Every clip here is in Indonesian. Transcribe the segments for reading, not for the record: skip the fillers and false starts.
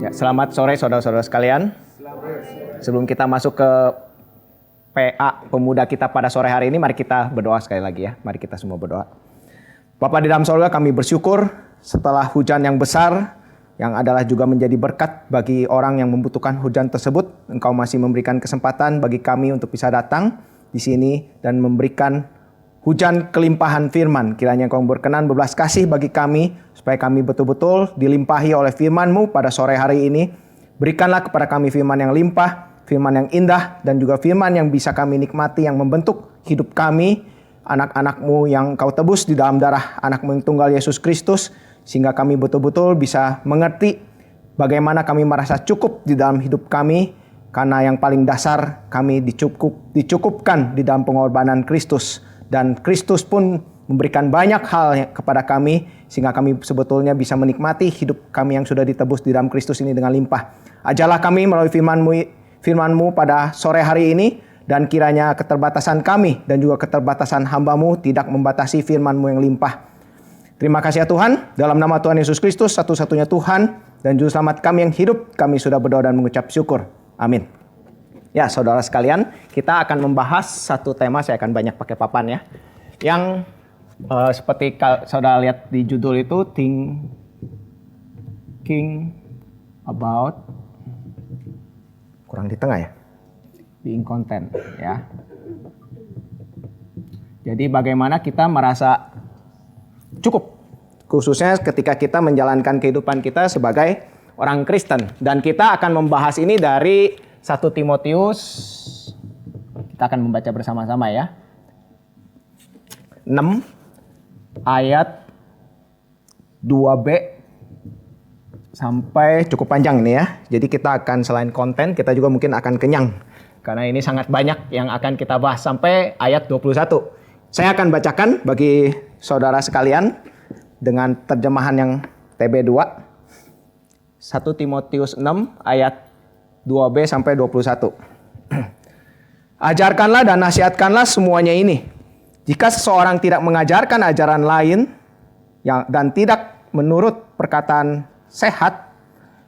Ya, selamat sore saudara-saudara sekalian. Sebelum kita masuk ke PA pemuda kita pada sore hari ini, mari kita berdoa sekali lagi ya. Mari kita semua berdoa. Bapa di dalam surga, kami bersyukur setelah hujan yang besar yang adalah juga menjadi berkat bagi orang yang membutuhkan hujan tersebut, Engkau masih memberikan kesempatan bagi kami untuk bisa datang di sini dan memberikan hujan kelimpahan firman. Kiranya Engkau berkenan berbelas kasih bagi kami, supaya kami betul-betul dilimpahi oleh firman-Mu pada sore hari ini. Berikanlah kepada kami firman yang limpah, firman yang indah, dan juga firman yang bisa kami nikmati, yang membentuk hidup kami, anak-anak-Mu yang Kau tebus di dalam darah anak-Mu yang tunggal Yesus Kristus, sehingga kami betul-betul bisa mengerti bagaimana kami merasa cukup di dalam hidup kami, karena yang paling dasar kami dicukupkan di dalam pengorbanan Kristus. Dan Kristus pun memberikan banyak hal kepada kami, sehingga kami sebetulnya bisa menikmati hidup kami yang sudah ditebus di dalam Kristus ini dengan limpah. Ajarlah kami melalui firman-Mu pada sore hari ini, dan kiranya keterbatasan kami dan juga keterbatasan hamba-Mu tidak membatasi firman-Mu yang limpah. Terima kasih ya Tuhan, dalam nama Tuhan Yesus Kristus, satu-satunya Tuhan dan Juru Selamat kami yang hidup, kami sudah berdoa dan mengucap syukur. Amin. Ya, saudara sekalian, kita akan membahas satu tema. Saya akan banyak pakai papan ya. Yang seperti saudara lihat di judul itu, thinking about, kurang di tengah ya, being content ya. Jadi bagaimana kita merasa cukup, khususnya ketika kita menjalankan kehidupan kita sebagai orang Kristen. Dan kita akan membahas ini dari 1 Timotius, kita akan membaca bersama-sama ya. 6 ayat 2b sampai cukup panjang ini ya. Jadi kita akan selain konten, kita juga mungkin akan kenyang. Karena ini sangat banyak yang akan kita bahas sampai ayat 21. Saya akan bacakan bagi saudara sekalian dengan terjemahan yang TB2. 1 Timotius 6 ayat 2b sampai 21. Ajarkanlah dan nasihatkanlah semuanya ini. Jika seseorang tidak mengajarkan ajaran lain dan tidak menurut perkataan sehat,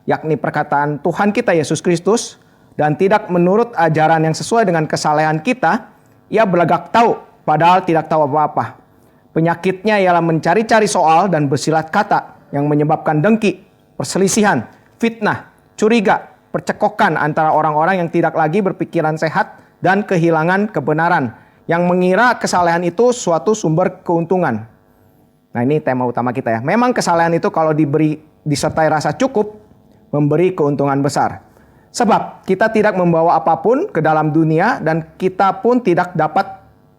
yakni perkataan Tuhan kita Yesus Kristus, dan tidak menurut ajaran yang sesuai dengan kesalehan kita, ia berlagak tahu padahal tidak tahu apa-apa. Penyakitnya ialah mencari-cari soal dan bersilat kata yang menyebabkan dengki, perselisihan, fitnah, curiga, percekokan antara orang-orang yang tidak lagi berpikiran sehat dan kehilangan kebenaran, yang mengira kesalehan itu suatu sumber keuntungan. Nah, ini tema utama kita ya. Memang kesalehan itu kalau disertai rasa cukup, memberi keuntungan besar. Sebab kita tidak membawa apapun ke dalam dunia, dan kita pun tidak dapat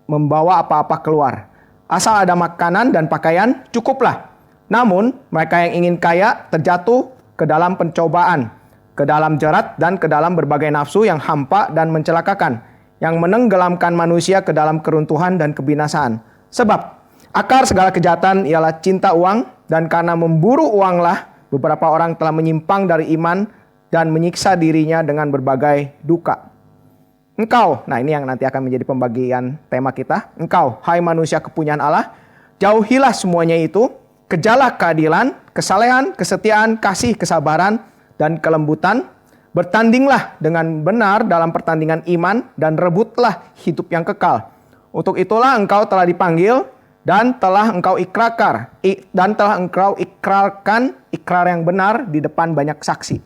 membawa apa-apa keluar. Asal ada makanan dan pakaian, cukuplah. Namun mereka yang ingin kaya terjatuh ke dalam pencobaan, ke dalam jerat, dan ke dalam berbagai nafsu yang hampa dan mencelakakan, yang menenggelamkan manusia ke dalam keruntuhan dan kebinasaan. Sebab akar segala kejahatan ialah cinta uang, dan karena memburu uanglah beberapa orang telah menyimpang dari iman dan menyiksa dirinya dengan berbagai duka. Engkau, nah ini yang nanti akan menjadi pembagian tema kita. Engkau, hai manusia kepunyaan Allah, jauhilah semuanya itu, kejarlah keadilan, kesalehan, kesetiaan, kasih, kesabaran, dan kelembutan. Bertandinglah dengan benar dalam pertandingan iman, dan rebutlah hidup yang kekal. Untuk itulah engkau telah dipanggil, dan telah engkau ikrarkan ikrar yang benar di depan banyak saksi.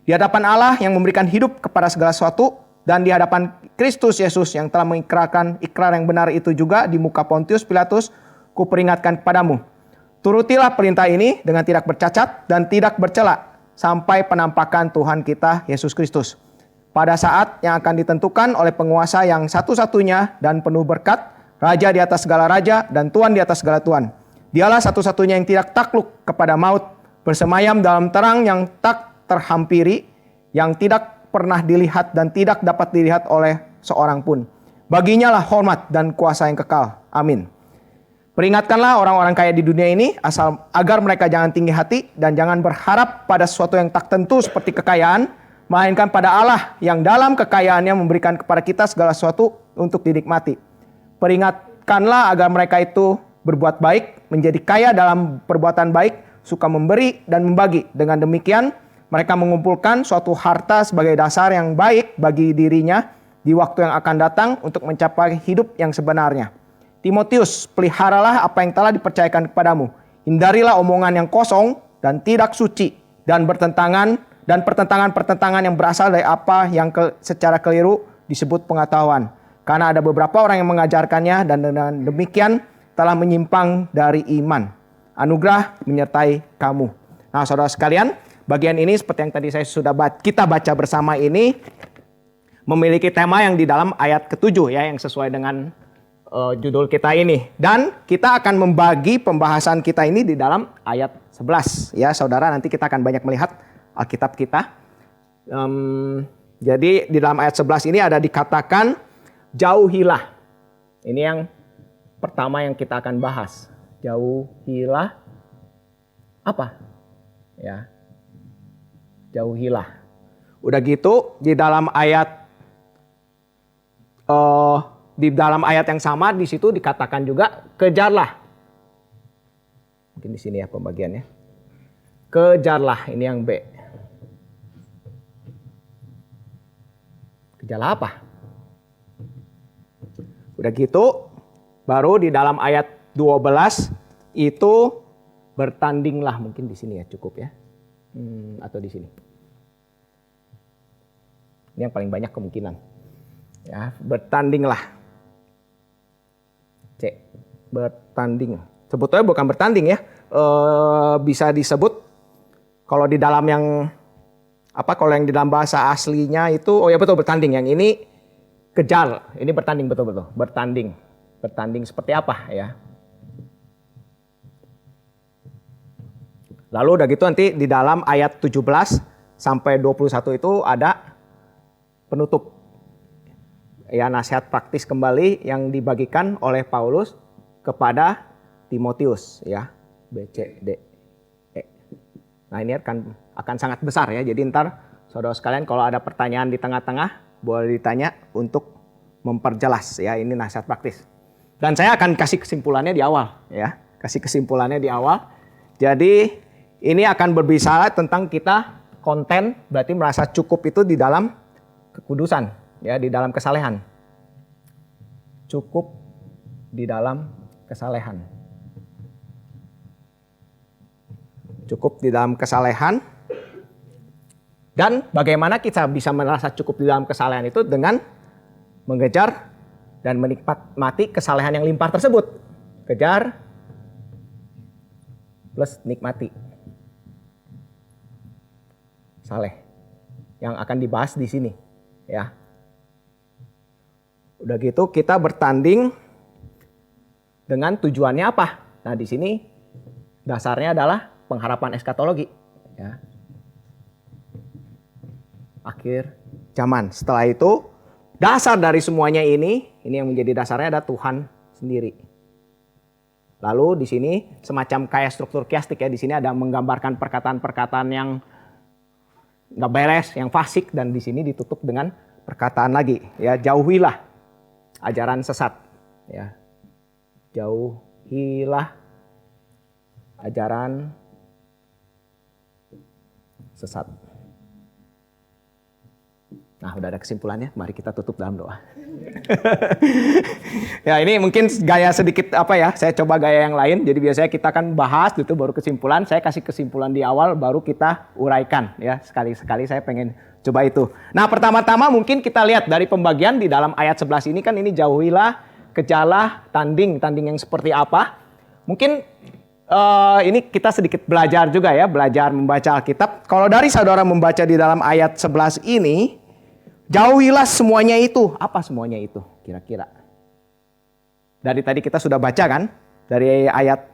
Di hadapan Allah yang memberikan hidup kepada segala sesuatu, dan di hadapan Kristus Yesus yang telah mengikrarkan ikrar yang benar itu juga di muka Pontius Pilatus, kuperingatkan kepadamu. Turutilah perintah ini dengan tidak bercacat dan tidak bercela, sampai penampakan Tuhan kita Yesus Kristus. Pada saat yang akan ditentukan oleh penguasa yang satu-satunya dan penuh berkat, Raja di atas segala raja dan Tuhan di atas segala tuan. Dialah satu-satunya yang tidak takluk kepada maut, bersemayam dalam terang yang tak terhampiri, yang tidak pernah dilihat dan tidak dapat dilihat oleh seorang pun. Baginya lah hormat dan kuasa yang kekal. Amin. Peringatkanlah orang-orang kaya di dunia ini, agar mereka jangan tinggi hati dan jangan berharap pada sesuatu yang tak tentu seperti kekayaan, melainkan pada Allah yang dalam kekayaannya memberikan kepada kita segala sesuatu untuk dinikmati. Peringatkanlah agar mereka itu berbuat baik, menjadi kaya dalam perbuatan baik, suka memberi dan membagi. Dengan demikian, Mereka mengumpulkan suatu harta sebagai dasar yang baik bagi dirinya di waktu yang akan datang untuk mencapai hidup yang sebenarnya. Timotius, peliharalah apa yang telah dipercayakan kepadamu. Hindarilah omongan yang kosong dan tidak suci dan pertentangan-pertentangan yang berasal dari apa yang secara keliru disebut pengetahuan. Karena ada beberapa orang yang mengajarkannya dan dengan demikian telah menyimpang dari iman. Anugerah menyertai kamu. Nah, saudara sekalian, bagian ini seperti yang tadi kita baca bersama ini memiliki tema yang di dalam ayat ke-7 ya, yang sesuai dengan judul kita ini. Dan kita akan membagi pembahasan kita ini di dalam ayat 11 ya saudara. Nanti kita akan banyak melihat Alkitab kita. Jadi di dalam ayat 11 ini ada dikatakan jauhilah. Ini yang pertama yang kita akan bahas. Jauhilah apa? Ya. Jauhilah. Udah gitu di dalam ayat yang sama di situ dikatakan juga kejarlah. Mungkin di sini ya pembagiannya. Kejarlah, ini yang B. Kejarlah apa? Udah gitu baru di dalam ayat 12 itu bertandinglah, mungkin di sini ya cukup ya. Atau di sini. Ini yang paling banyak kemungkinan. Ya, bertandinglah. C. Bertanding. Sebetulnya bukan bertanding ya. Bisa disebut kalau di dalam kalau yang di dalam bahasa aslinya itu betul bertanding. Yang ini kejar. Ini bertanding betul-betul. Bertanding. Bertanding seperti apa ya? Lalu udah gitu nanti di dalam ayat 17 sampai 21 itu ada penutup. Ya, nasihat praktis kembali yang dibagikan oleh Paulus kepada Timotius ya. B, C, D, E. Nah, ini akan sangat besar ya. Jadi ntar saudara sekalian kalau ada pertanyaan di tengah-tengah boleh ditanya untuk memperjelas ya. Ini nasihat praktis. Dan saya akan kasih kesimpulannya di awal ya. Kasih kesimpulannya di awal. Jadi ini akan berbicara tentang kita konten berarti merasa cukup itu di dalam kekudusan. Ya, di dalam kesalehan. Cukup di dalam kesalehan. Cukup di dalam kesalehan. Dan bagaimana kita bisa merasa cukup di dalam kesalehan itu dengan mengejar dan menikmati kesalehan yang limpah tersebut. Kejar plus nikmati. Saleh. Yang akan dibahas di sini, ya. Udah gitu kita bertanding dengan tujuannya apa? Nah, di sini dasarnya adalah pengharapan eskatologi, ya. Akhir zaman. Setelah itu dasar dari semuanya ini yang menjadi dasarnya ada Tuhan sendiri. Lalu di sini semacam kayak struktur kiastik ya. Di sini ada menggambarkan perkataan-perkataan yang nggak beres, yang fasik, dan di sini ditutup dengan perkataan lagi, ya, jauhilah ajaran sesat, ya, jauhilah ajaran sesat. Nah, udah ada kesimpulannya, mari kita tutup dalam doa. Ya, ini mungkin gaya sedikit saya coba gaya yang lain. Jadi biasanya kita kan bahas gitu baru kesimpulan. Saya kasih kesimpulan di awal baru kita uraikan ya. Sekali-sekali saya pengen coba itu. Nah, pertama-tama mungkin kita lihat dari pembagian di dalam ayat 11 ini kan ini jauhilah, kejarlah, tanding yang seperti apa. Mungkin ini kita sedikit belajar juga ya, belajar membaca Alkitab. Kalau dari saudara membaca di dalam ayat 11 ini, jauhilah semuanya itu. Apa semuanya itu kira-kira? Dari tadi kita sudah baca kan, dari ayat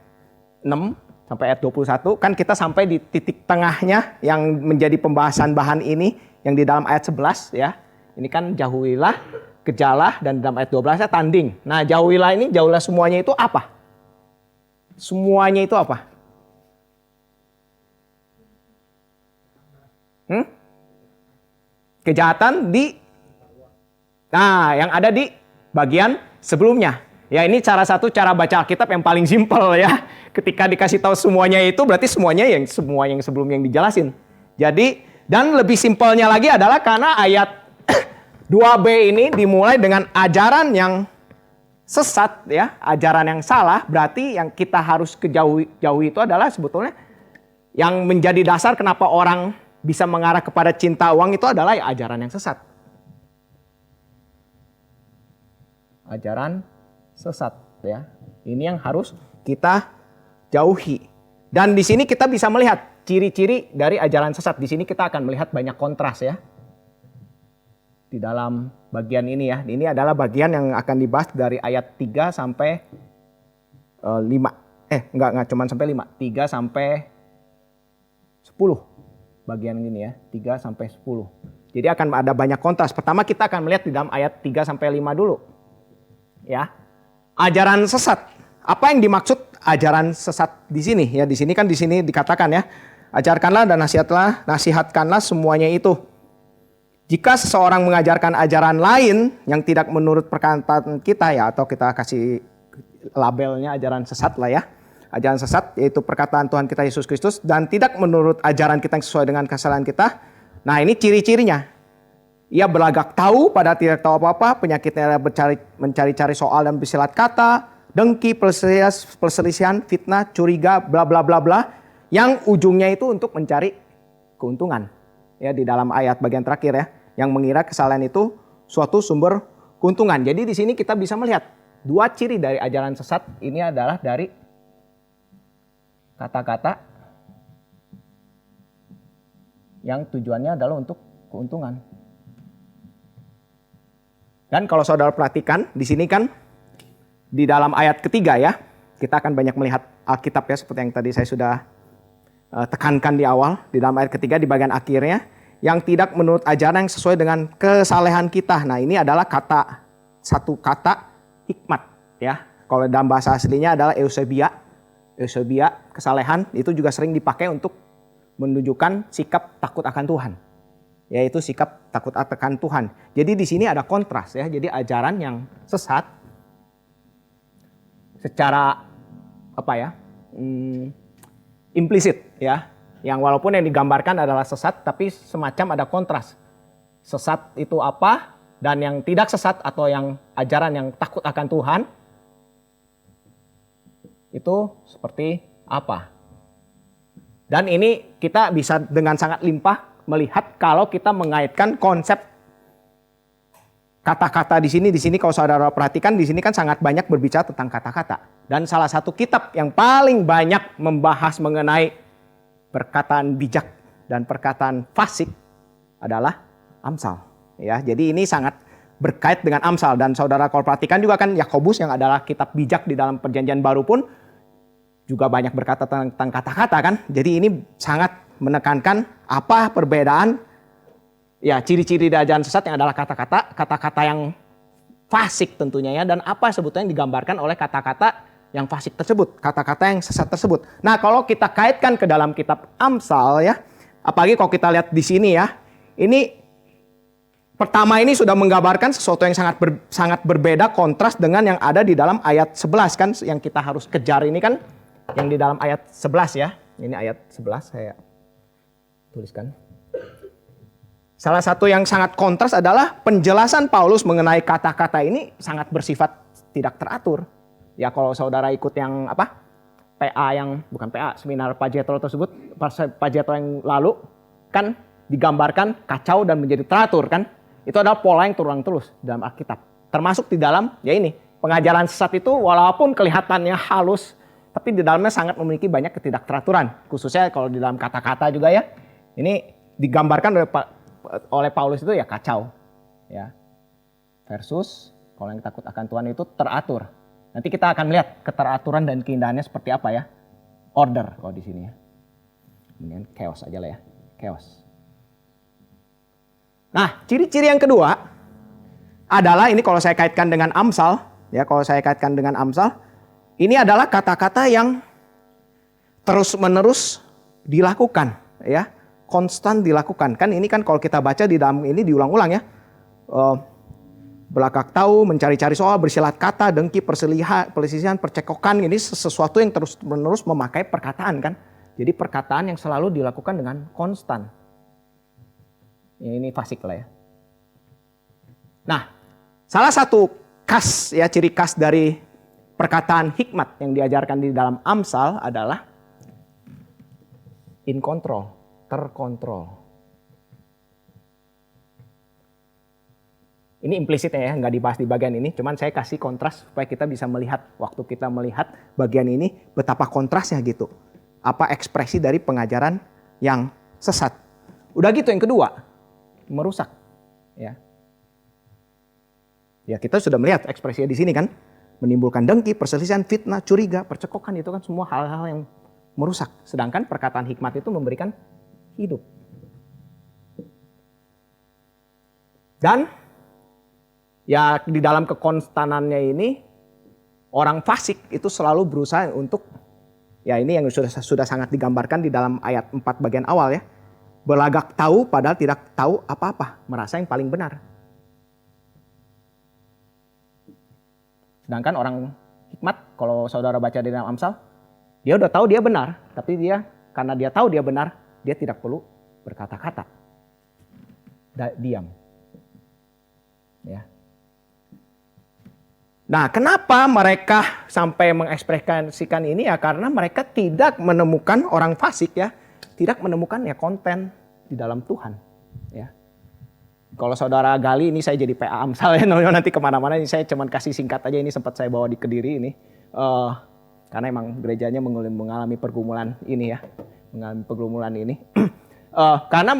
6 sampai ayat 21, kan kita sampai di titik tengahnya yang menjadi pembahasan bahan ini, yang di dalam ayat 11 ya. Ini kan jauhilah, kejarlah, dan dalam ayat 12 ya tanding. Nah, jauhilah ini, jauhilah semuanya itu apa? Semuanya itu apa? Kejahatan yang ada di bagian sebelumnya. Ya, ini satu cara baca Alkitab yang paling simpel ya. Ketika dikasih tahu semuanya itu berarti semua yang sebelumnya yang dijelasin. Jadi Dan lebih simpelnya lagi adalah karena ayat 2b ini dimulai dengan ajaran yang sesat ya, ajaran yang salah, berarti yang kita harus jauhi itu adalah sebetulnya yang menjadi dasar kenapa orang bisa mengarah kepada cinta uang itu adalah ajaran yang sesat. Ajaran sesat ya. Ini yang harus kita jauhi. Dan di sini kita bisa melihat ciri-ciri dari ajaran sesat. Di sini kita akan melihat banyak kontras ya. Di dalam bagian ini ya. Ini adalah bagian yang akan dibahas dari ayat 3 sampai 5. Enggak cuma sampai 5. 3 sampai 10. Bagian ini ya. 3 sampai 10. Jadi akan ada banyak kontras. Pertama kita akan melihat di dalam ayat 3 sampai 5 dulu. Ya. Ajaran sesat. Apa yang dimaksud ajaran sesat di sini? Ya, di sini dikatakan ya. Ajarkanlah dan nasihatkanlah semuanya itu. Jika seseorang mengajarkan ajaran lain yang tidak menurut perkataan kita ya, atau kita kasih labelnya ajaran sesat lah ya. Ajaran sesat yaitu perkataan Tuhan kita Yesus Kristus dan tidak menurut ajaran kita yang sesuai dengan kesalahan kita. Nah, ini ciri-cirinya. Ia berlagak tahu pada tidak tahu apa-apa, penyakitnya adalah mencari-cari soal dan bersilat kata, dengki, perselisihan, fitnah, curiga, bla bla bla bla, yang ujungnya itu untuk mencari keuntungan. Ya, di dalam ayat bagian terakhir ya, yang mengira kesalahan itu suatu sumber keuntungan. Jadi di sini kita bisa melihat dua ciri dari ajaran sesat ini adalah dari kata-kata yang tujuannya adalah untuk keuntungan. Dan kalau saudara perhatikan di sini kan di dalam ayat ketiga ya, kita akan banyak melihat Alkitab ya, seperti yang tadi saya sudah tekankan di awal. Di dalam ayat ketiga di bagian akhirnya, yang tidak menurut ajaran yang sesuai dengan kesalehan kita. Nah, ini adalah satu kata hikmat ya. Kalau dalam bahasa aslinya adalah eusebia, kesalehan, itu juga sering dipakai untuk menunjukkan sikap takut akan Tuhan. Yaitu sikap takut akan Tuhan. Jadi di sini ada kontras ya. Jadi ajaran yang sesat secara implisit ya. Yang walaupun yang digambarkan adalah sesat, tapi semacam ada kontras. Sesat itu apa dan yang tidak sesat atau yang ajaran yang takut akan Tuhan itu seperti apa. Dan ini kita bisa dengan sangat limpah melihat kalau kita mengaitkan konsep kata-kata di sini kalau saudara perhatikan di sini kan sangat banyak berbicara tentang kata-kata. Dan salah satu kitab yang paling banyak membahas mengenai perkataan bijak dan perkataan fasik adalah Amsal. Ya, jadi ini sangat berkait dengan Amsal, dan saudara kalau perhatikan juga kan Yakobus yang adalah kitab bijak di dalam Perjanjian Baru pun juga banyak berkata tentang kata-kata kan. Jadi ini sangat menekankan apa perbedaan ya, ciri-ciri dari ajaran sesat yang adalah kata-kata yang fasik tentunya ya, dan apa sebetulnya yang digambarkan oleh kata-kata yang fasik tersebut, kata-kata yang sesat tersebut. Nah, kalau kita kaitkan ke dalam kitab Amsal ya, apalagi kalau kita lihat di sini ya, ini pertama ini sudah menggambarkan sesuatu yang sangat berbeda, kontras dengan yang ada di dalam ayat 11 kan, yang kita harus kejar ini kan yang di dalam ayat 11 ya. Ini ayat 11 saya tuliskan. Salah satu yang sangat kontras adalah penjelasan Paulus mengenai kata-kata ini sangat bersifat tidak teratur. Ya, kalau saudara ikut yang seminar Pak Jetro tersebut, Pak Jetro yang lalu kan digambarkan kacau dan menjadi teratur kan. Itu adalah pola yang terulang terus dalam Alkitab. Termasuk di dalam ya ini, pengajaran sesat itu walaupun kelihatannya halus, tapi di dalamnya sangat memiliki banyak ketidakteraturan. Khususnya kalau di dalam kata-kata juga ya. Ini digambarkan oleh Paulus itu ya kacau. Ya. Versus kalau yang takut akan Tuhan itu teratur. Nanti kita akan melihat keteraturan dan keindahannya seperti apa ya. Order kalau di sini ya. Kemudian chaos aja lah ya. Chaos. Nah, ciri-ciri yang kedua adalah ini kalau saya kaitkan dengan Amsal. Ya, kalau saya kaitkan dengan Amsal. Ini adalah kata-kata yang terus-menerus dilakukan. Ya. Konstan dilakukan. Kan ini kan kalau kita baca di dalam ini diulang-ulang ya. Belakang tahu, mencari-cari soal, bersilat kata, dengki, perselisihan, percekokan. Ini sesuatu yang terus-menerus memakai perkataan kan. Jadi perkataan yang selalu dilakukan dengan konstan. Ini fasik lah ya. Nah, salah satu ciri khas dari perkataan hikmat yang diajarkan di dalam Amsal adalah in control, terkontrol. Ini implisitnya ya, nggak dibahas di bagian ini, cuman saya kasih kontras supaya kita bisa melihat, waktu kita melihat bagian ini, betapa kontrasnya gitu. Apa ekspresi dari pengajaran yang sesat. Udah gitu yang kedua, merusak. Ya kita sudah melihat ekspresinya di sini kan, menimbulkan dengki, perselisihan, fitnah, curiga, percekokan, itu kan semua hal-hal yang merusak. Sedangkan perkataan hikmat itu memberikan hidup. Dan ya di dalam kekonstanannya ini, orang fasik itu selalu berusaha untuk, ya ini yang sudah sangat digambarkan di dalam ayat 4 bagian awal ya. Berlagak tahu padahal tidak tahu apa-apa, merasa yang paling benar. Sedangkan orang hikmat, kalau saudara baca di dalam Amsal, dia udah tahu dia benar, tapi karena dia tahu dia benar, dia tidak perlu berkata-kata. Diam. Ya. Nah, kenapa mereka sampai mengekspresikan ini ya? Karena mereka tidak menemukan, orang fasik ya, tidak menemukan ya konten di dalam Tuhan. Ya. Kalau saudara gali, ini saya jadi PA Amsal ya, nanti kemana-mana, ini saya cuman kasih singkat aja, ini sempat saya bawa di Kediri ini. Karena emang gerejanya mengalami pergumulan ini ya, mengalami pergumulan ini. Karena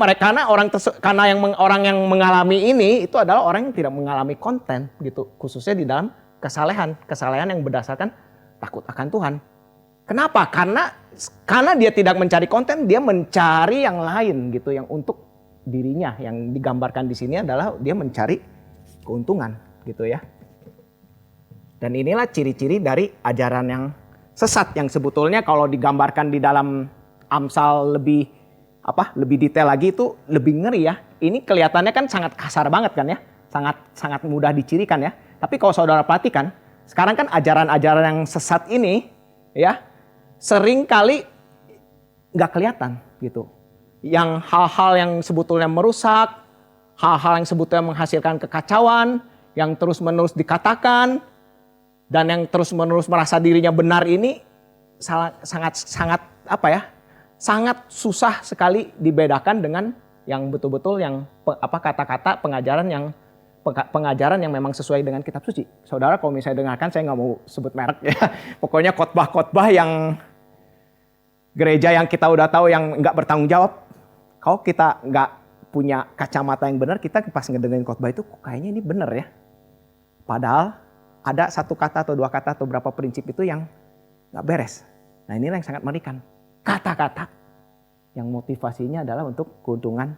orang yang mengalami ini itu adalah orang yang tidak mengalami konten gitu, khususnya di dalam kesalehan yang berdasarkan takut akan Tuhan. Kenapa? Karena dia tidak mencari konten, dia mencari yang lain gitu, yang untuk dirinya. Yang digambarkan di sini adalah dia mencari keuntungan gitu ya. Dan inilah ciri-ciri dari ajaran yang sesat, yang sebetulnya kalau digambarkan di dalam Amsal lebih detail lagi itu lebih ngeri ya. Ini kelihatannya kan sangat kasar banget kan ya, sangat mudah dicirikan ya. Tapi kalau saudara perhatikan, sekarang kan ajaran-ajaran yang sesat ini ya sering kali nggak kelihatan gitu. Yang hal-hal yang sebetulnya merusak, hal-hal yang sebetulnya menghasilkan kekacauan, yang terus-menerus dikatakan, dan yang terus-menerus merasa dirinya benar ini sangat susah sekali dibedakan dengan yang betul-betul yang kata-kata pengajaran yang memang sesuai dengan kitab suci. Saudara kalau misalnya dengarkan, saya nggak mau sebut merek ya. Pokoknya khotbah-khotbah yang gereja yang kita udah tahu yang nggak bertanggung jawab. Kalau kita nggak punya kacamata yang benar, kita pas ngedengerin khotbah itu kayaknya ini benar ya. Padahal ada satu kata atau dua kata atau berapa prinsip itu yang nggak beres. Nah inilah yang sangat mengerikan. Kata-kata yang motivasinya adalah untuk keuntungan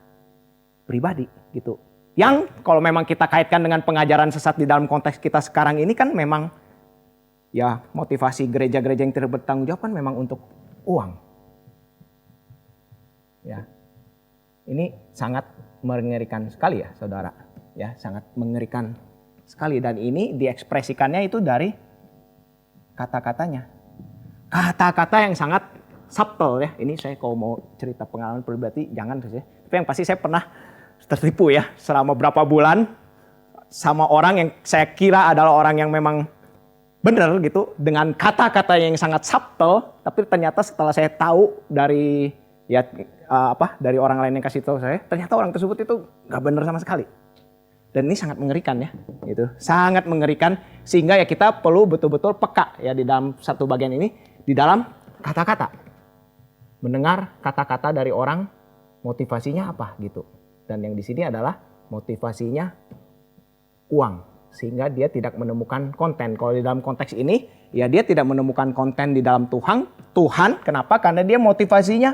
pribadi gitu. Yang kalau memang kita kaitkan dengan pengajaran sesat di dalam konteks kita sekarang ini kan memang ya motivasi gereja-gereja yang tidak bertanggung jawab kan memang untuk uang. Ya. Ini sangat mengerikan sekali ya saudara. Ya, sangat mengerikan sekali, dan ini diekspresikannya itu dari kata-katanya. Kata-kata yang sangat subtle ya. Ini saya kalau mau cerita pengalaman pribadi jangan terus ya. Tapi yang pasti saya pernah tertipu ya selama berapa bulan sama orang yang saya kira adalah orang yang memang benar gitu, dengan kata-kata yang sangat subtle, tapi ternyata setelah saya tahu dari dari orang lain yang kasih tahu saya, ternyata orang tersebut itu nggak benar sama sekali. Dan ini sangat mengerikan ya, gitu. Sangat mengerikan, sehingga ya kita perlu betul-betul peka ya di dalam satu bagian ini, di dalam kata-kata. Mendengar kata-kata dari orang, motivasinya apa gitu. Dan yang di sini adalah motivasinya uang, sehingga dia tidak menemukan konten. Kalau di dalam konteks ini, ya dia tidak menemukan konten di dalam Tuhan. Kenapa? Karena dia motivasinya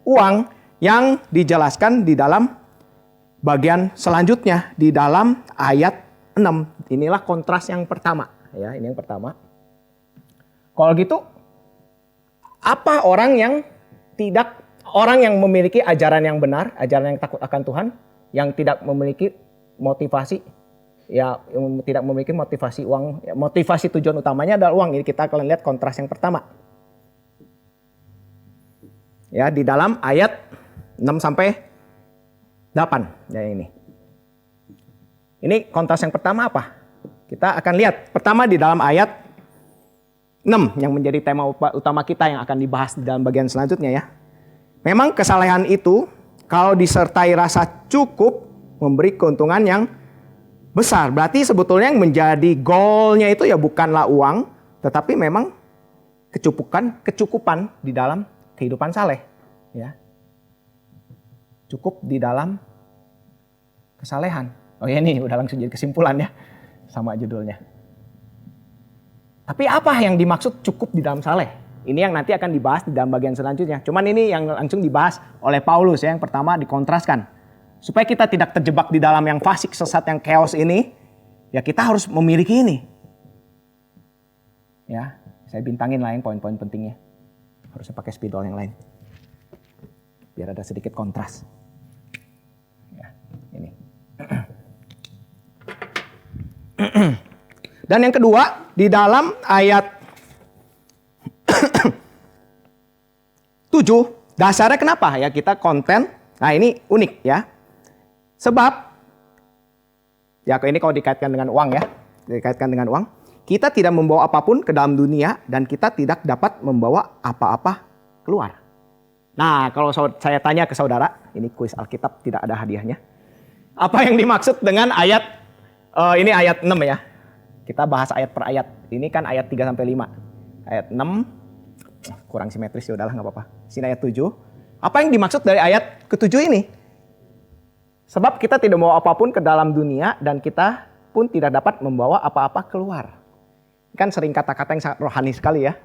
uang, yang dijelaskan di dalam bagian selanjutnya di dalam ayat 6. Inilah kontras yang pertama ya, ini yang pertama. Kalau gitu apa orang yang memiliki ajaran yang benar, ajaran yang takut akan Tuhan, yang tidak memiliki motivasi ya, yang tidak memiliki motivasi uang, ya, motivasi tujuan utamanya adalah uang. Ini kita akan lihat kontras yang pertama. Ya, di dalam ayat 6 sampai 8 ya ini. Ini kontras yang pertama apa? Kita akan lihat pertama di dalam ayat 6 yang menjadi tema utama kita yang akan dibahas di dalam bagian selanjutnya ya. Memang kesalehan itu kalau disertai rasa cukup memberi keuntungan yang besar. Berarti sebetulnya yang menjadi goalnya itu ya bukanlah uang, tetapi memang kecukupan di dalam kehidupan saleh ya. Cukup di dalam kesalehan. Oh ya, ini udah langsung jadi kesimpulan ya sama judulnya. Tapi apa yang dimaksud cukup di dalam saleh? Ini yang nanti akan dibahas di dalam bagian selanjutnya. Cuman ini yang langsung dibahas oleh Paulus ya. Yang pertama dikontraskan. Supaya kita tidak terjebak di dalam yang fasik, sesat, yang chaos ini. Ya kita harus memiliki ini. Ya, saya bintangin lah yang poin-poin pentingnya. Harusnya pakai spidol yang lain. Biar ada sedikit kontras. Ya, ini. Dan yang kedua, di dalam ayat 7, dasarnya kenapa ya kita konten. Nah ini unik ya. Sebab, ya ini kalau dikaitkan dengan uang ya. Dikaitkan dengan uang. Kita tidak membawa apapun ke dalam dunia dan kita tidak dapat membawa apa-apa keluar. Nah kalau saya tanya ke saudara, ini kuis Alkitab tidak ada hadiahnya. Apa yang dimaksud dengan ayat ini ayat 6 ya. Kita bahas ayat per ayat. Ini kan ayat 3-5. Ayat 6 kurang simetris ya udahlah nggak apa-apa. Sini ayat 7. Apa yang dimaksud dari ayat ke-7 ini? Sebab kita tidak membawa apapun ke dalam dunia dan kita pun tidak dapat membawa apa-apa keluar. Kan sering kata-kata yang sangat rohani sekali ya.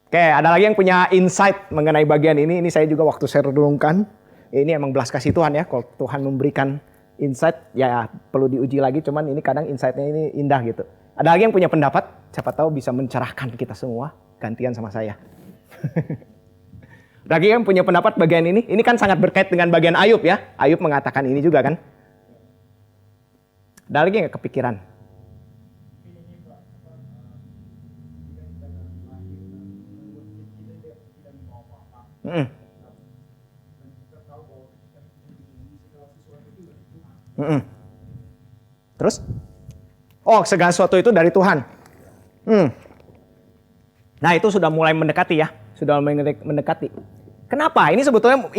Oke, ada lagi yang punya insight mengenai bagian ini. Ini saya juga waktu saya renungkan. Ini emang belas kasih Tuhan ya. Kalau Tuhan memberikan insight, ya perlu diuji lagi. Cuman ini kadang insight-nya ini indah gitu. Ada lagi yang punya pendapat? Siapa tahu bisa mencerahkan kita semua. Gantian sama saya. Ada lagi yang punya pendapat bagian ini? Ini kan sangat berkait dengan bagian Ayub ya. Ayub mengatakan ini juga kan. Ada lagi yang kepikiran? Terus? Oh, segala sesuatu itu dari Tuhan. Nah, itu sudah mulai mendekati ya. Sudah mulai mendekati. Kenapa? Ini sebetulnya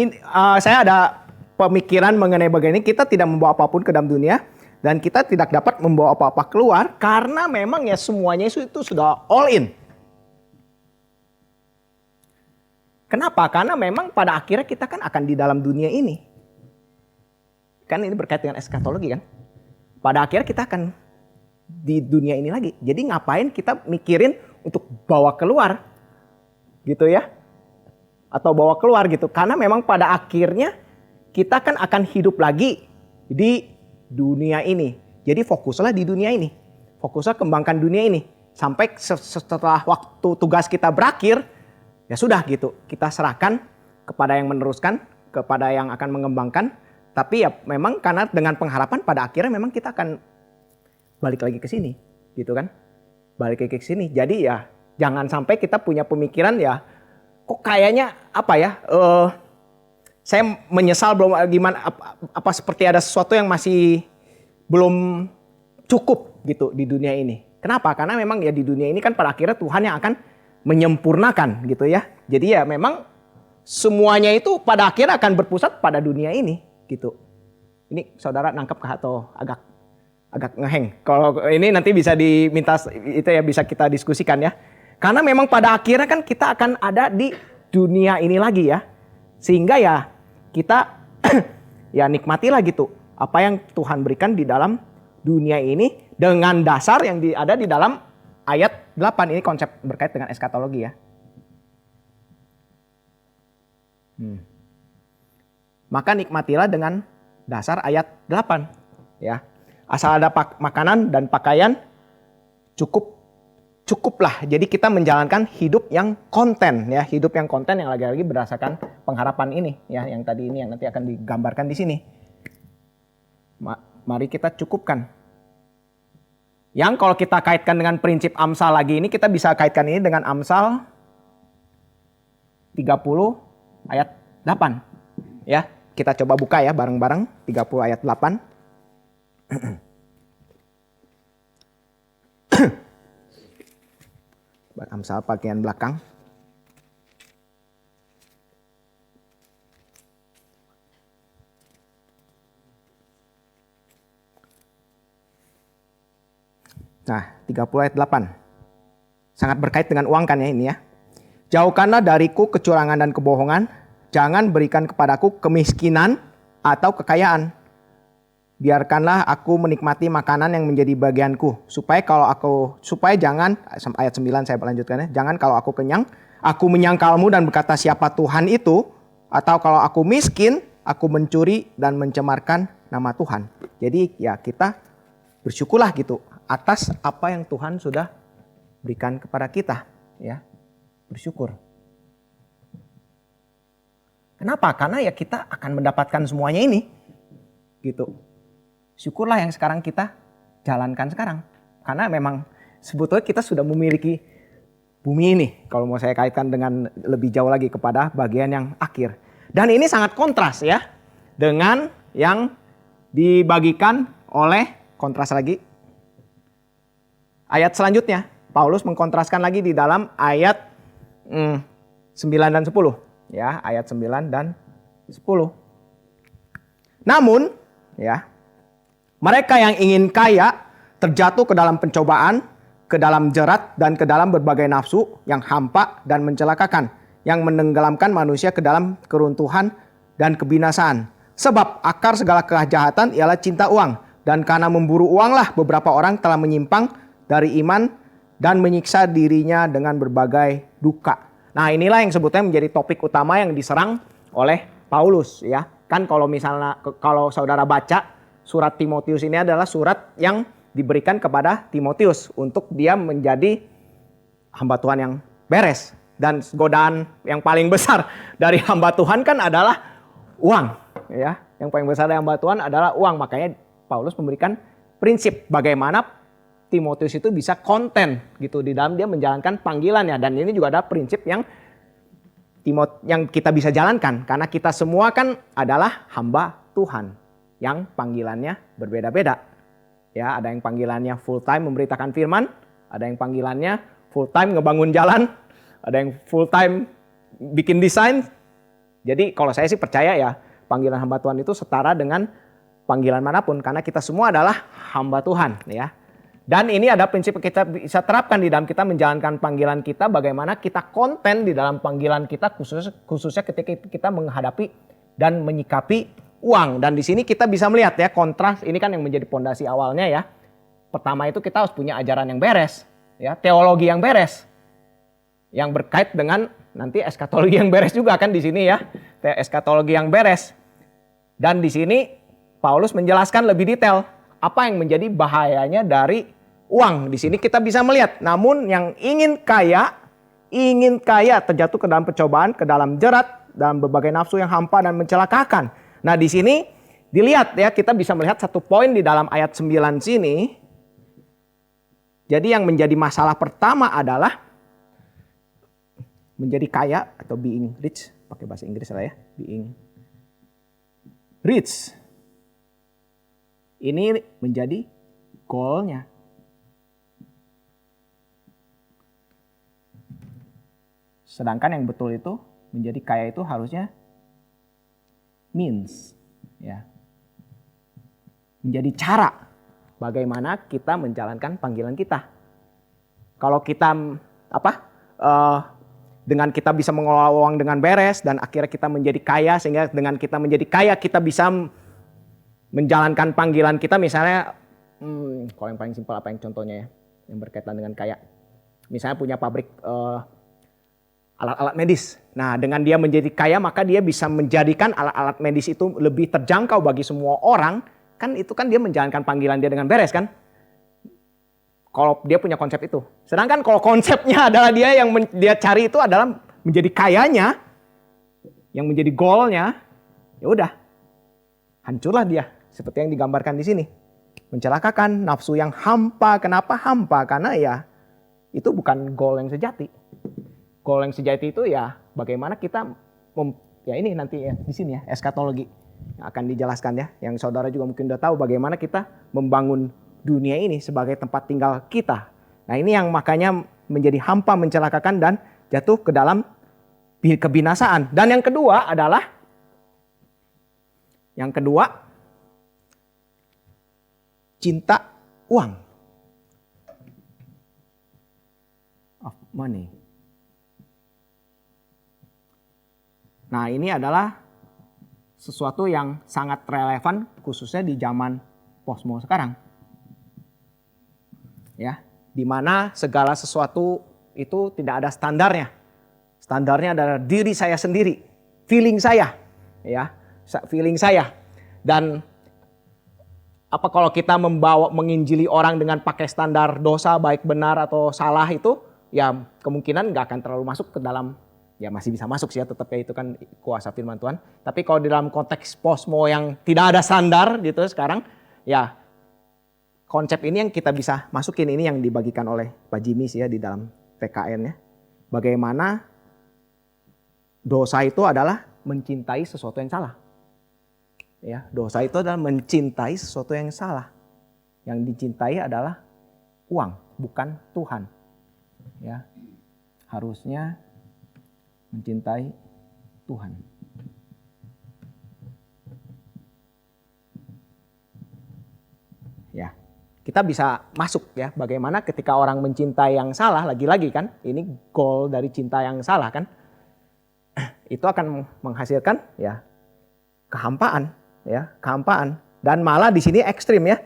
saya ada pemikiran mengenai bagian ini. Kita tidak membawa apapun ke dalam dunia. Dan kita tidak dapat membawa apa-apa keluar. Karena memang ya semuanya itu sudah all in. Kenapa? Karena memang pada akhirnya kita kan akan di dalam dunia ini. Kan ini berkait dengan eskatologi kan. Pada akhirnya kita akan di dunia ini lagi. Jadi ngapain kita mikirin untuk bawa keluar gitu ya. Atau bawa keluar gitu. Karena memang pada akhirnya kita kan akan hidup lagi di dunia ini. Jadi fokuslah di dunia ini. Fokuslah kembangkan dunia ini. Sampai setelah waktu tugas kita berakhir, ya sudah gitu, kita serahkan kepada yang meneruskan, kepada yang akan mengembangkan. Tapi ya memang karena dengan pengharapan pada akhirnya memang kita akan balik lagi ke sini, gitu kan? Balik lagi ke sini. Jadi ya jangan sampai kita punya pemikiran ya, kok kayaknya apa ya? Saya menyesal belum gimana, apa seperti ada sesuatu yang masih belum cukup gitu di dunia ini. Kenapa? Karena memang ya di dunia ini kan pada akhirnya Tuhan yang akan menyempurnakan gitu ya. Jadi ya memang semuanya itu pada akhirnya akan berpusat pada dunia ini gitu. Ini saudara nangkep kah atau agak ngeheng? Kalau ini nanti bisa diminta itu ya bisa kita diskusikan ya. Karena memang pada akhirnya kan kita akan ada di dunia ini lagi ya. Sehingga ya kita ya nikmatilah gitu apa yang Tuhan berikan di dalam dunia ini dengan dasar yang ada di dalam ayat 8. Ini konsep berkait dengan eskatologi ya. Maka nikmatilah dengan dasar ayat 8 ya. Asal ada makanan dan pakaian cukuplah. Jadi kita menjalankan hidup yang konten ya, hidup yang konten yang lagi-lagi berdasarkan pengharapan ini ya, yang tadi ini yang nanti akan digambarkan di sini. Mari kita cukupkan Yang kalau kita kaitkan dengan prinsip Amsal lagi ini, kita bisa kaitkan ini dengan Amsal 30 ayat 8. Ya, kita coba buka ya bareng-bareng 30 ayat 8. Amsal bagian belakang. Nah, 30 ayat 8. Sangat berkait dengan uang kan ya ini ya. Jauhkanlah dariku kecurangan dan kebohongan. Jangan berikan kepadaku kemiskinan atau kekayaan. Biarkanlah aku menikmati makanan yang menjadi bagianku. Supaya jangan, ayat 9 saya lanjutkan ya. Jangan kalau aku kenyang, aku menyangkalmu dan berkata siapa Tuhan itu. Atau kalau aku miskin, aku mencuri dan mencemarkan nama Tuhan. Jadi ya kita bersyukurlah gitu atas apa yang Tuhan sudah berikan kepada kita, ya. Bersyukur. Kenapa? Karena ya kita akan mendapatkan semuanya ini. Gitu. Syukurlah yang sekarang kita jalankan sekarang. Karena memang sebetulnya kita sudah memiliki bumi ini. Kalau mau saya kaitkan dengan lebih jauh lagi kepada bagian yang akhir. Dan ini sangat kontras ya. Dengan yang dibagikan oleh, kontras lagi. Ayat selanjutnya, Paulus mengkontraskan lagi di dalam ayat 9 dan 10. Ya, ayat 9 dan 10. Namun, ya, mereka yang ingin kaya terjatuh ke dalam pencobaan, ke dalam jerat, dan ke dalam berbagai nafsu yang hampa dan mencelakakan, yang menenggelamkan manusia ke dalam keruntuhan dan kebinasaan. Sebab akar segala kejahatan ialah cinta uang, dan karena memburu uanglah beberapa orang telah menyimpang dari iman dan menyiksa dirinya dengan berbagai duka. Nah, inilah yang sebetulnya menjadi topik utama yang diserang oleh Paulus ya. Kan kalau misalnya kalau saudara baca surat Timotius ini adalah surat yang diberikan kepada Timotius untuk dia menjadi hamba Tuhan yang beres. Dan godaan yang paling besar dari hamba Tuhan kan adalah uang ya. Yang paling besar dari hamba Tuhan adalah uang. Makanya Paulus memberikan prinsip bagaimana Timotius itu bisa konten gitu di dalam dia menjalankan panggilannya. Dan ini juga ada prinsip yang kita bisa jalankan. Karena kita semua kan adalah hamba Tuhan yang panggilannya berbeda-beda. Ya, ada yang panggilannya full time memberitakan firman, ada yang panggilannya full time ngebangun jalan, ada yang full time bikin desain. Jadi kalau saya sih percaya ya, panggilan hamba Tuhan itu setara dengan panggilan manapun karena kita semua adalah hamba Tuhan ya. Dan ini ada prinsip yang kita bisa terapkan di dalam kita menjalankan panggilan kita, bagaimana kita konten di dalam panggilan kita khususnya ketika kita menghadapi dan menyikapi uang. Dan di sini kita bisa melihat ya kontras, ini kan yang menjadi pondasi awalnya ya. Pertama itu kita harus punya ajaran yang beres, ya, teologi yang beres. Yang berkait dengan nanti eskatologi yang beres juga kan di sini ya. Eskatologi yang beres. Dan di sini Paulus menjelaskan lebih detail apa yang menjadi bahayanya dari uang. Di sini kita bisa melihat, namun yang ingin kaya terjatuh ke dalam pencobaan, ke dalam jerat, dalam berbagai nafsu yang hampa dan mencelakakan. Nah, di sini dilihat ya, kita bisa melihat satu poin di dalam ayat 9 sini. Jadi yang menjadi masalah pertama adalah menjadi kaya atau being rich, pakai bahasa Inggris lah ya, being rich. Ini menjadi goalnya. Sedangkan yang betul itu menjadi kaya itu harusnya means, ya, menjadi cara bagaimana kita menjalankan panggilan kita. Kalau kita dengan kita bisa mengelola uang dengan beres dan akhirnya kita menjadi kaya, sehingga dengan kita menjadi kaya kita bisa menjalankan panggilan kita. Misalnya kalau yang paling simpel apa yang contohnya ya yang berkaitan dengan kaya, misalnya punya pabrik alat-alat medis. Nah, dengan dia menjadi kaya maka dia bisa menjadikan alat-alat medis itu lebih terjangkau bagi semua orang. Kan itu kan dia menjalankan panggilan dia dengan beres kan. Kalau dia punya konsep itu. Sedangkan kalau konsepnya adalah dia yang dia cari itu adalah menjadi kayanya, yang menjadi goalnya, ya udah, hancurlah dia seperti yang digambarkan di sini. mencelakakan, nafsu yang hampa. Kenapa hampa? Karena ya itu bukan goal yang sejati. Goal yang sejati itu ya bagaimana kita ya ini nanti ya di sini ya eskatologi yang akan dijelaskan ya. Yang saudara juga mungkin udah tahu bagaimana kita membangun dunia ini sebagai tempat tinggal kita. Nah ini yang makanya menjadi hampa, mencelakakan dan jatuh ke dalam kebinasaan. Dan yang kedua adalah cinta uang. Of money. Nah ini adalah sesuatu yang sangat relevan khususnya di zaman posmo sekarang. Ya, di mana segala sesuatu itu tidak ada standarnya. Standarnya adalah diri saya sendiri, feeling saya, ya, feeling saya. Dan apa kalau kita menginjili orang dengan pakai standar dosa baik benar atau salah itu, ya kemungkinan nggak akan terlalu masuk ke dalam, ya masih bisa masuk sih ya, tetap ya itu kan kuasa firman Tuhan. Tapi kalau di dalam konteks posmo yang tidak ada standar gitu sekarang, ya konsep ini yang kita bisa masukin, ini yang dibagikan oleh Pak Jimmy sih ya di dalam PKN ya. Bagaimana dosa itu adalah mencintai sesuatu yang salah. Ya, dosa itu adalah mencintai sesuatu yang salah. Yang dicintai adalah uang, bukan Tuhan. Ya. Harusnya mencintai Tuhan. Ya. Kita bisa masuk ya bagaimana ketika orang mencintai yang salah, lagi-lagi kan ini goal dari cinta yang salah kan, itu akan menghasilkan ya kehampaan dan malah di sini ekstrim ya.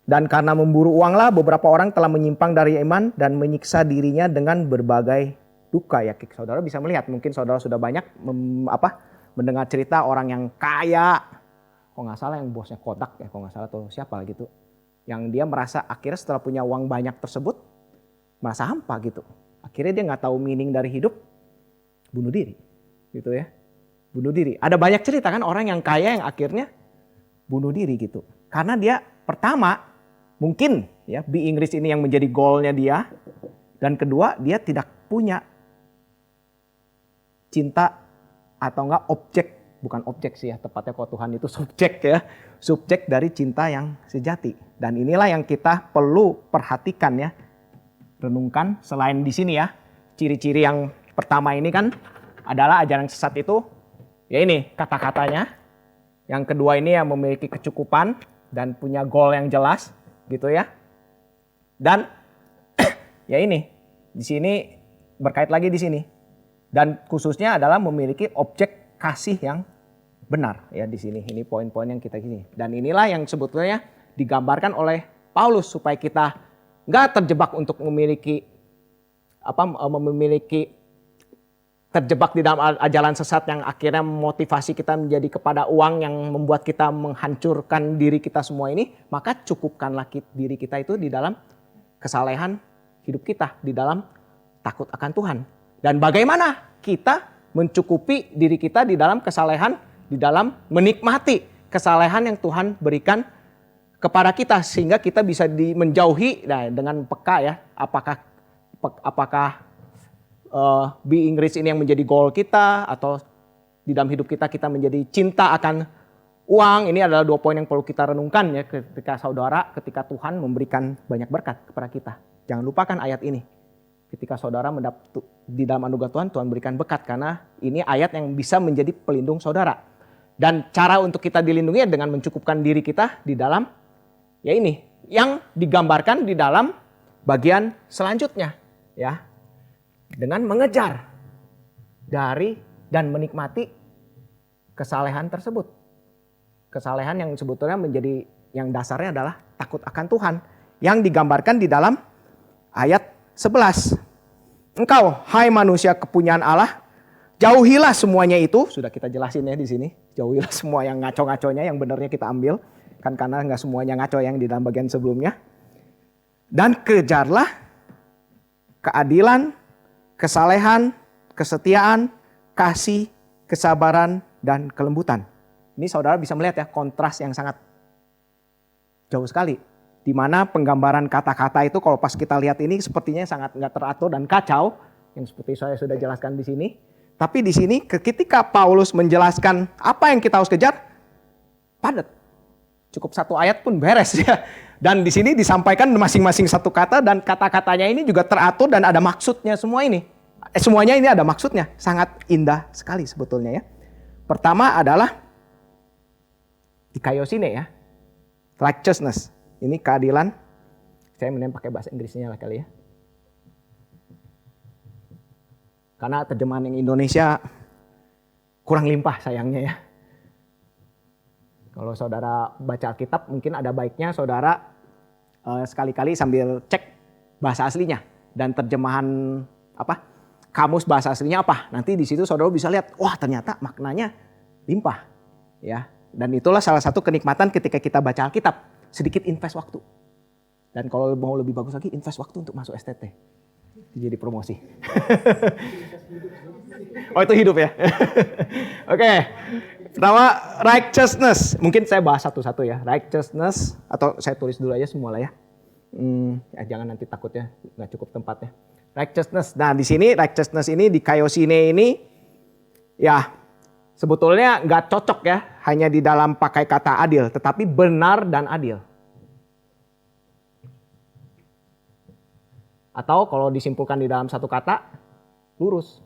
Dan karena memburu uang lah beberapa orang telah menyimpang dari iman dan menyiksa dirinya dengan berbagai duka ya. Saudara bisa melihat, mungkin saudara sudah banyak mendengar cerita orang yang kaya, kok nggak salah yang bosnya Kodak ya, kok nggak salah atau siapa gitu. Yang dia merasa akhirnya setelah punya uang banyak tersebut merasa hampa gitu. Akhirnya dia nggak tahu meaning dari hidup, bunuh diri gitu ya. Bunuh diri. Ada banyak cerita kan orang yang kaya yang akhirnya bunuh diri gitu. Karena dia pertama mungkin ya being rich ini yang menjadi goalnya dia. Dan kedua dia tidak punya cinta atau enggak objek. Bukan objek sih ya, tepatnya kalau Tuhan itu subjek ya. Subjek dari cinta yang sejati. Dan inilah yang kita perlu perhatikan ya. Renungkan selain di sini ya. Ciri-ciri yang pertama ini kan adalah ajaran sesat itu. Ya ini kata-katanya. Yang kedua ini yang memiliki kecukupan dan punya goal yang jelas gitu ya. Dan ya ini di sini berkait lagi di sini. Dan khususnya adalah memiliki objek kasih yang benar ya di sini. Ini poin-poin yang kita gini. Dan inilah yang sebetulnya digambarkan oleh Paulus supaya kita nggak terjebak untuk terjebak di dalam ajaran sesat yang akhirnya memotivasi kita menjadi kepada uang yang membuat kita menghancurkan diri kita semua ini. Maka cukupkanlah diri kita itu di dalam kesalehan hidup kita, di dalam takut akan Tuhan. Dan bagaimana kita mencukupi diri kita di dalam kesalehan, di dalam menikmati kesalehan yang Tuhan berikan kepada kita sehingga kita bisa menjauhi dengan peka ya, apakah being rich ini yang menjadi goal kita atau di dalam hidup kita menjadi cinta akan uang. Ini adalah dua poin yang perlu kita renungkan ya ketika Tuhan memberikan banyak berkat kepada kita. Jangan lupakan ayat ini. Ketika saudara di dalam anugerah Tuhan, Tuhan berikan berkat karena ini ayat yang bisa menjadi pelindung saudara. Dan cara untuk kita dilindungi dengan mencukupkan diri kita di dalam ya ini yang digambarkan di dalam bagian selanjutnya ya. Dengan mengejar dari dan menikmati kesalehan tersebut. Kesalehan yang sebetulnya menjadi yang dasarnya adalah takut akan Tuhan. Yang digambarkan di dalam ayat 11. Engkau, hai manusia kepunyaan Allah, jauhilah semuanya itu. Sudah kita jelasin ya di sini. Jauhilah semua yang ngaco-ngaconya, yang benernya kita ambil. Kan karena nggak semuanya ngaco yang di dalam bagian sebelumnya. Dan kejarlah keadilan, kesalehan, kesetiaan, kasih, kesabaran, dan kelembutan. Ini saudara bisa melihat ya kontras yang sangat jauh sekali. Di mana penggambaran kata-kata itu kalau pas kita lihat ini sepertinya sangat nggak teratur dan kacau, yang seperti saya sudah jelaskan di sini. Tapi di sini ketika Paulus menjelaskan apa yang kita harus kejar, padat. Cukup satu ayat pun beres ya. Dan di sini disampaikan masing-masing satu kata dan kata-katanya ini juga teratur dan ada maksudnya semua ini. Semuanya ini ada maksudnya. Sangat indah sekali sebetulnya ya. Pertama adalah dikaiosine ya. Righteousness. Ini keadilan. Saya mending pakai bahasa Inggrisnya lah kali ya. Karena terjemahan yang Indonesia kurang limpah sayangnya ya. Kalau saudara baca Alkitab mungkin ada baiknya saudara sekali-kali sambil cek bahasa aslinya. Dan terjemahan kamus bahasa aslinya apa. Nanti di situ saudara bisa lihat, wah ternyata maknanya limpah. Ya. Dan itulah salah satu kenikmatan ketika kita baca Alkitab. Sedikit invest waktu. Dan kalau mau lebih bagus lagi, invest waktu untuk masuk STT. Jadi promosi. Oh itu hidup ya. Oke. Pertama righteousness. Mungkin saya bahas satu-satu ya. Righteousness. Atau saya tulis dulu aja semua lah ya. Jangan nanti takut ya. Nggak cukup tempatnya. Righteousness. Nah di sini righteousness ini di kaiosine ini. Ya sebetulnya nggak cocok ya. Hanya di dalam pakai kata adil. Tetapi benar dan adil. Atau kalau disimpulkan di dalam satu kata, lurus.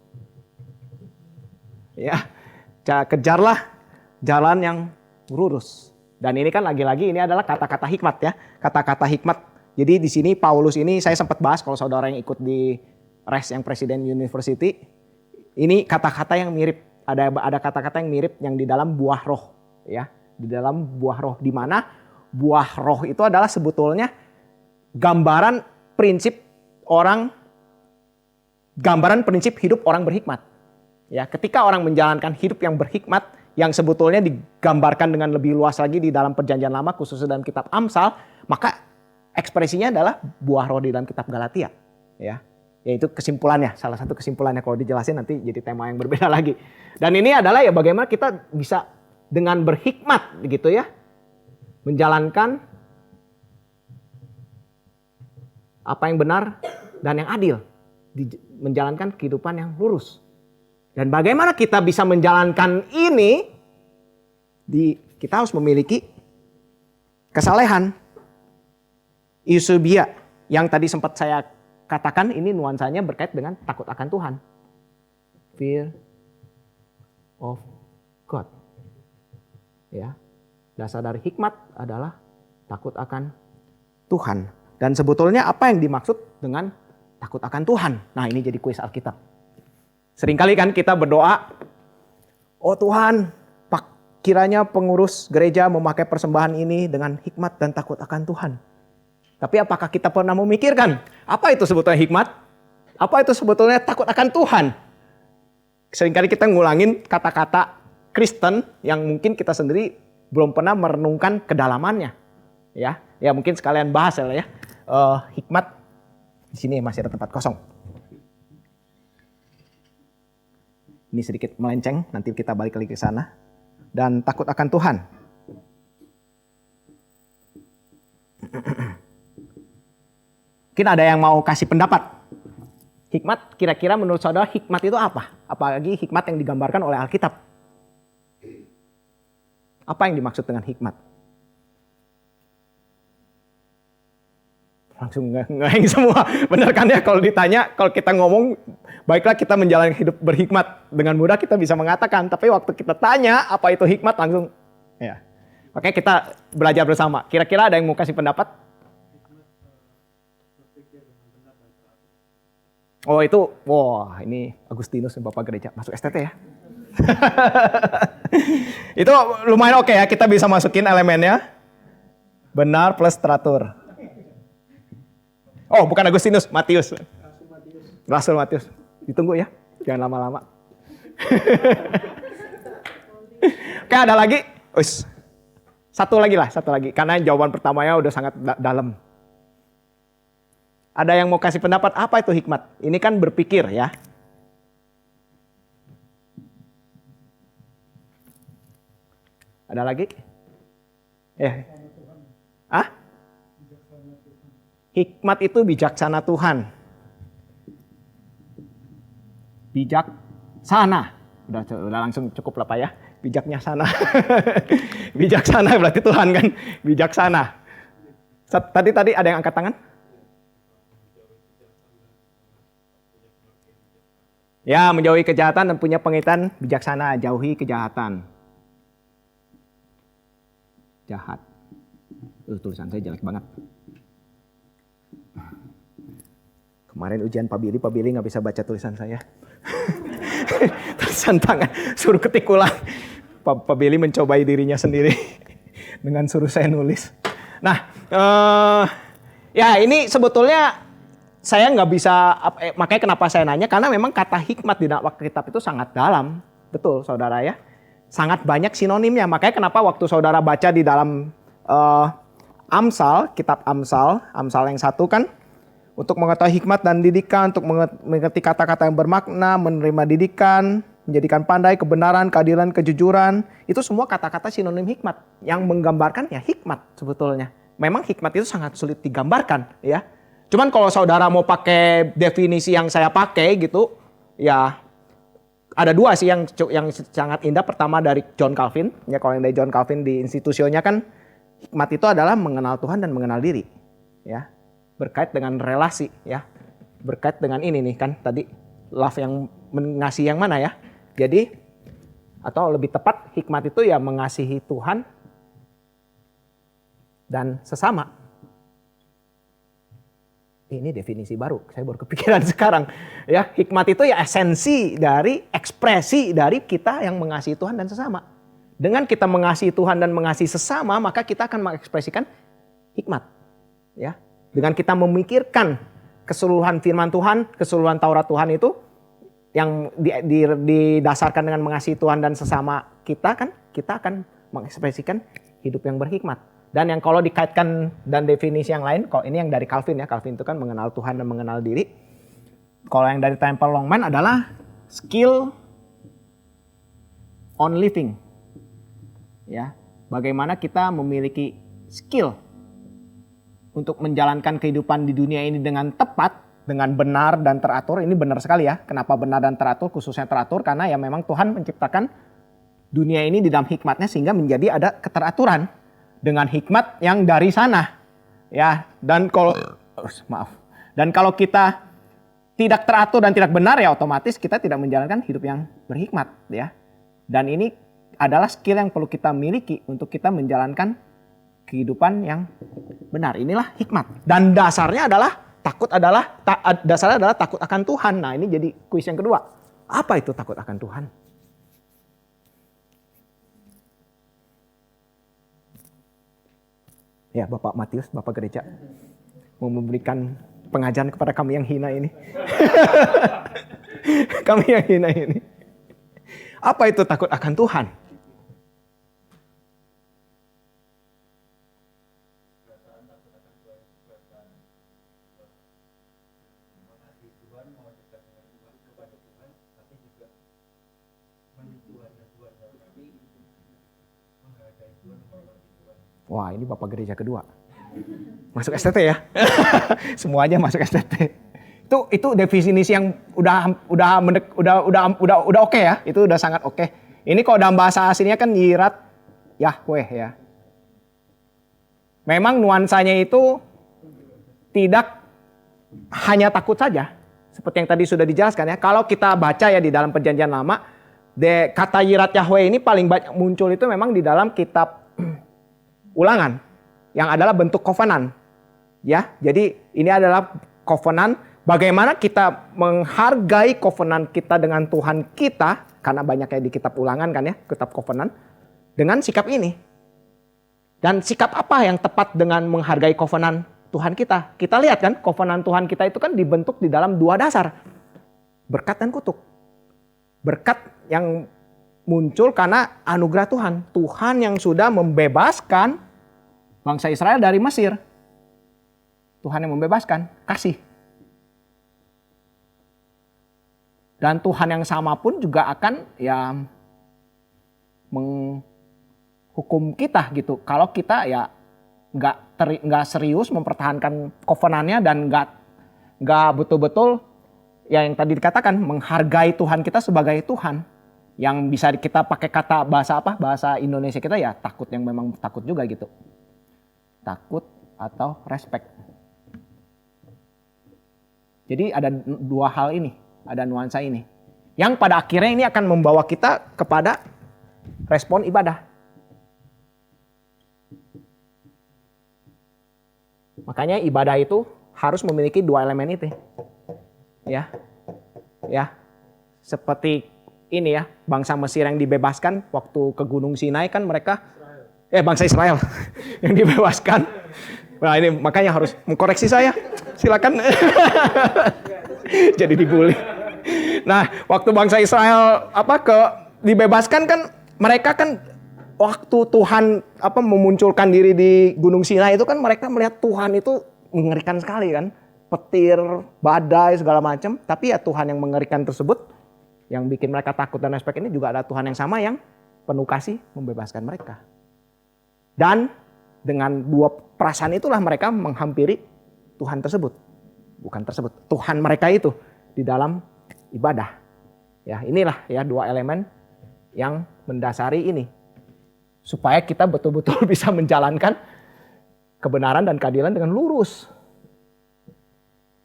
Ya, kejarlah jalan yang lurus. Dan ini kan lagi-lagi ini adalah kata-kata hikmat ya, kata-kata hikmat. Jadi di sini Paulus ini saya sempat bahas kalau saudara yang ikut di RES yang Presiden University, ini kata-kata yang mirip. Ada kata-kata yang mirip yang di dalam buah roh, ya, di dalam buah roh. Di mana buah roh itu adalah sebetulnya gambaran prinsip hidup orang berhikmat. Ya, ketika orang menjalankan hidup yang berhikmat, yang sebetulnya digambarkan dengan lebih luas lagi di dalam Perjanjian Lama, khususnya dalam kitab Amsal, maka ekspresinya adalah buah roh di dalam kitab Galatia. Ya, yaitu kesimpulannya, salah satu kesimpulannya kalau dijelasin nanti jadi tema yang berbeda lagi. Dan ini adalah ya bagaimana kita bisa dengan berhikmat gitu ya, menjalankan apa yang benar dan yang adil, menjalankan kehidupan yang lurus. Dan bagaimana kita bisa menjalankan ini, kita harus memiliki kesalehan. Eusebia yang tadi sempat saya katakan ini nuansanya berkait dengan takut akan Tuhan. Fear of God. Ya. Dasar dari hikmat adalah takut akan Tuhan. Dan sebetulnya apa yang dimaksud dengan takut akan Tuhan? Nah ini jadi kuis Alkitab. Seringkali kan kita berdoa, oh Tuhan, kiranya pengurus gereja memakai persembahan ini dengan hikmat dan takut akan Tuhan. Tapi apakah kita pernah memikirkan, apa itu sebetulnya hikmat? Apa itu sebetulnya takut akan Tuhan? Seringkali kita ngulangin kata-kata Kristen yang mungkin kita sendiri belum pernah merenungkan kedalamannya. Ya mungkin sekalian bahas ya. Hikmat di sini masih ada tempat kosong. Ini sedikit melenceng, nanti kita balik lagi ke sana. Dan takut akan Tuhan. Mungkin ada yang mau kasih pendapat. Hikmat, kira-kira menurut saudara hikmat itu apa? Apalagi hikmat yang digambarkan oleh Alkitab. Apa yang dimaksud dengan hikmat? Langsung ngeheng semua. Benar kan ya kalau ditanya, kalau kita ngomong, baiklah kita menjalani hidup berhikmat. Dengan mudah kita bisa mengatakan. Tapi waktu kita tanya apa itu hikmat langsung. Ya. Oke kita belajar bersama. Kira-kira ada yang mau kasih pendapat? Oh itu, wah ini Agustinus Bapak Gereja. Masuk STT ya. Itu lumayan oke ya. Kita bisa masukin elemennya. Benar plus teratur. Oh bukan Agustinus, Matius. Rasul Matius. Ditunggu ya, jangan lama-lama. Oke ada lagi? Satu lagi. Karena jawaban pertamanya udah sangat dalam. Ada yang mau kasih pendapat apa itu hikmat? Ini kan berpikir ya. Ada lagi? Hah? Hikmat itu bijaksana Tuhan. Bijaksana. Udah langsung cukup lah Pak ya. Bijaknya sana. Bijaksana berarti Tuhan kan. Bijaksana. Tadi ada yang angkat tangan? Ya, menjauhi kejahatan dan punya pengertian bijaksana, jauhi kejahatan. Jahat. Tulisan saya jelek banget. Kemarin ujian Pak Billy nggak bisa baca tulisan saya. Tulisan tangan, suruh ketik ulang. Pak Billy mencobai dirinya sendiri dengan suruh saya nulis. Nah, ya ini sebetulnya saya nggak bisa, makanya kenapa saya nanya, karena memang kata hikmat di dalam Alkitab itu sangat dalam. Betul saudara ya. Sangat banyak sinonimnya. Makanya kenapa waktu saudara baca di dalam Amsal, kitab Amsal yang 1 kan, untuk mengetahui hikmat dan didikan, untuk mengerti kata-kata yang bermakna, menerima didikan, menjadikan pandai, kebenaran, keadilan, kejujuran. Itu semua kata-kata sinonim hikmat. Yang menggambarkan ya hikmat sebetulnya. Memang hikmat itu sangat sulit digambarkan ya. Cuman kalau saudara mau pakai definisi yang saya pakai gitu, ya ada dua sih yang sangat indah. Pertama dari John Calvin, ya kalau yang dari John Calvin di institusionya kan, hikmat itu adalah mengenal Tuhan dan mengenal diri, ya berkait dengan relasi, ya berkait dengan ini nih kan tadi love yang mengasihi yang mana ya. Jadi atau lebih tepat hikmat itu ya mengasihi Tuhan dan sesama. Ini definisi baru, saya baru kepikiran sekarang. Ya, hikmat itu ya esensi dari ekspresi dari kita yang mengasihi Tuhan dan sesama. Dengan kita mengasihi Tuhan dan mengasihi sesama, maka kita akan mengekspresikan hikmat. Ya, dengan kita memikirkan keseluruhan firman Tuhan, keseluruhan Taurat Tuhan itu yang didasarkan dengan mengasihi Tuhan dan sesama kita kan, kita akan mengekspresikan hidup yang berhikmat. Dan yang kalau dikaitkan dan definisi yang lain, kalau ini yang dari Calvin ya, Calvin itu kan mengenal Tuhan dan mengenal diri. Kalau yang dari Temple Longman adalah skill on living. Ya, bagaimana kita memiliki skill untuk menjalankan kehidupan di dunia ini dengan tepat, dengan benar dan teratur. Ini benar sekali ya. Kenapa benar dan teratur? Khususnya teratur karena ya memang Tuhan menciptakan dunia ini di dalam hikmatnya sehingga menjadi ada keteraturan. Dengan hikmat yang dari sana, ya. Dan kalau kita tidak teratur dan tidak benar ya otomatis kita tidak menjalankan hidup yang berhikmat, ya. Dan ini adalah skill yang perlu kita miliki untuk kita menjalankan kehidupan yang benar. Inilah hikmat. Dan dasarnya adalah takut akan Tuhan. Nah ini jadi kuis yang kedua. Apa itu takut akan Tuhan? Ya Bapak Matius, Bapak Gereja mau memberikan pengajaran kepada kami yang hina ini. Kami yang hina ini. Apa itu takut akan Tuhan? Wah, ini Bapak Gereja kedua. Masuk STT ya. Semuanya masuk STT. Itu definisi yang udah oke ya. Itu udah sangat oke. Ini kalau dalam bahasa aslinya kan Yirat Yahweh ya. Memang nuansanya itu tidak hanya takut saja. Seperti yang tadi sudah dijelaskan ya. Kalau kita baca ya di dalam Perjanjian Lama, kata Yirat Yahweh ini paling banyak muncul itu memang di dalam kitab Ulangan yang adalah bentuk covenant. Ya, jadi ini adalah covenant. Bagaimana kita menghargai covenant kita dengan Tuhan kita, karena banyaknya di kitab Ulangan kan ya, kitab covenant, dengan sikap ini. Dan sikap apa yang tepat dengan menghargai covenant Tuhan kita? Kita lihat kan, covenant Tuhan kita itu kan dibentuk di dalam dua dasar. Berkat dan kutuk. Berkat yang muncul karena anugerah Tuhan. Tuhan yang sudah membebaskan bangsa Israel dari Mesir. Tuhan yang membebaskan, kasih. Dan Tuhan yang sama pun juga akan ya menghukum kita gitu. Kalau kita ya nggak nggak serius mempertahankan covenant-nya dan nggak betul-betul ya yang tadi dikatakan menghargai Tuhan kita sebagai Tuhan, yang bisa kita pakai kata bahasa Indonesia kita ya takut, yang memang takut juga gitu, takut atau respect. Jadi ada dua hal ini, ada nuansa ini yang pada akhirnya ini akan membawa kita kepada respon ibadah. Makanya ibadah itu harus memiliki dua elemen itu. Ya. Seperti ini ya, bangsa Mesir yang dibebaskan waktu ke Gunung Sinai kan mereka bangsa Israel yang dibebaskan. Nah, ini makanya harus mengkoreksi saya. Silakan. Jadi dibully. Nah, waktu bangsa Israel dibebaskan kan mereka kan waktu Tuhan memunculkan diri di Gunung Sinai itu kan mereka melihat Tuhan itu mengerikan sekali kan. Petir, badai, segala macam. Tapi ya Tuhan yang mengerikan tersebut yang bikin mereka takut dan respect ini juga ada Tuhan yang sama yang penuh kasih membebaskan mereka. Dan dengan dua perasaan itulah mereka menghampiri Tuhan tersebut. Bukan tersebut, Tuhan mereka itu di dalam ibadah. Ya, inilah ya dua elemen yang mendasari ini. Supaya kita betul-betul bisa menjalankan kebenaran dan keadilan dengan lurus.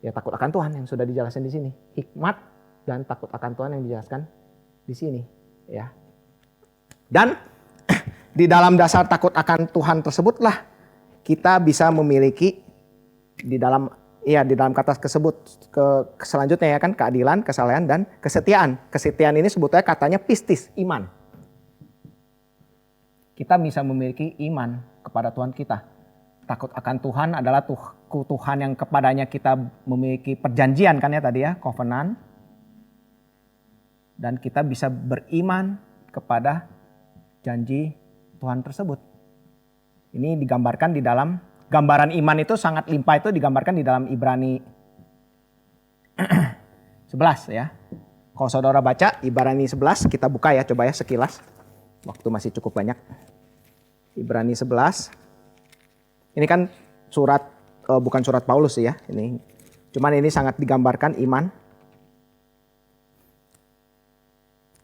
Ya takut akan Tuhan yang sudah dijelaskan di sini. Hikmat dan takut akan Tuhan yang dijelaskan di sini. Ya. Dan di dalam dasar takut akan Tuhan tersebutlah kita bisa memiliki di dalam kata tersebut selanjutnya ya kan keadilan, kesalehan dan kesetiaan. Kesetiaan ini sebetulnya katanya pistis, iman. Kita bisa memiliki iman kepada Tuhan kita. Takut akan Tuhan adalah Tuhan yang kepadanya kita memiliki perjanjian kan ya tadi ya, covenant. Dan kita bisa beriman kepada janji Tuhan tersebut. Ini digambarkan di dalam, gambaran iman itu sangat limpah itu digambarkan di dalam Ibrani 11 ya. Kalau saudara baca Ibrani 11, kita buka ya coba ya sekilas. Waktu masih cukup banyak. Ibrani 11. Ini kan surat, bukan surat Paulus ya. Cuman ini sangat digambarkan iman.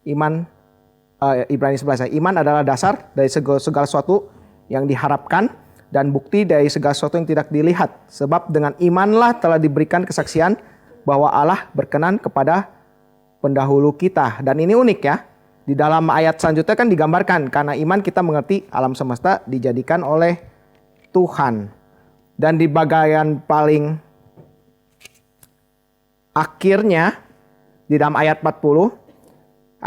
Ibrani 11 ya. Iman adalah dasar dari segala sesuatu yang diharapkan dan bukti dari segala sesuatu yang tidak dilihat. Sebab dengan imanlah telah diberikan kesaksian bahwa Allah berkenan kepada pendahulu kita. Dan ini unik ya. Di dalam ayat selanjutnya kan digambarkan karena iman kita mengerti alam semesta dijadikan oleh Tuhan. Dan di bagian paling akhirnya di dalam ayat 40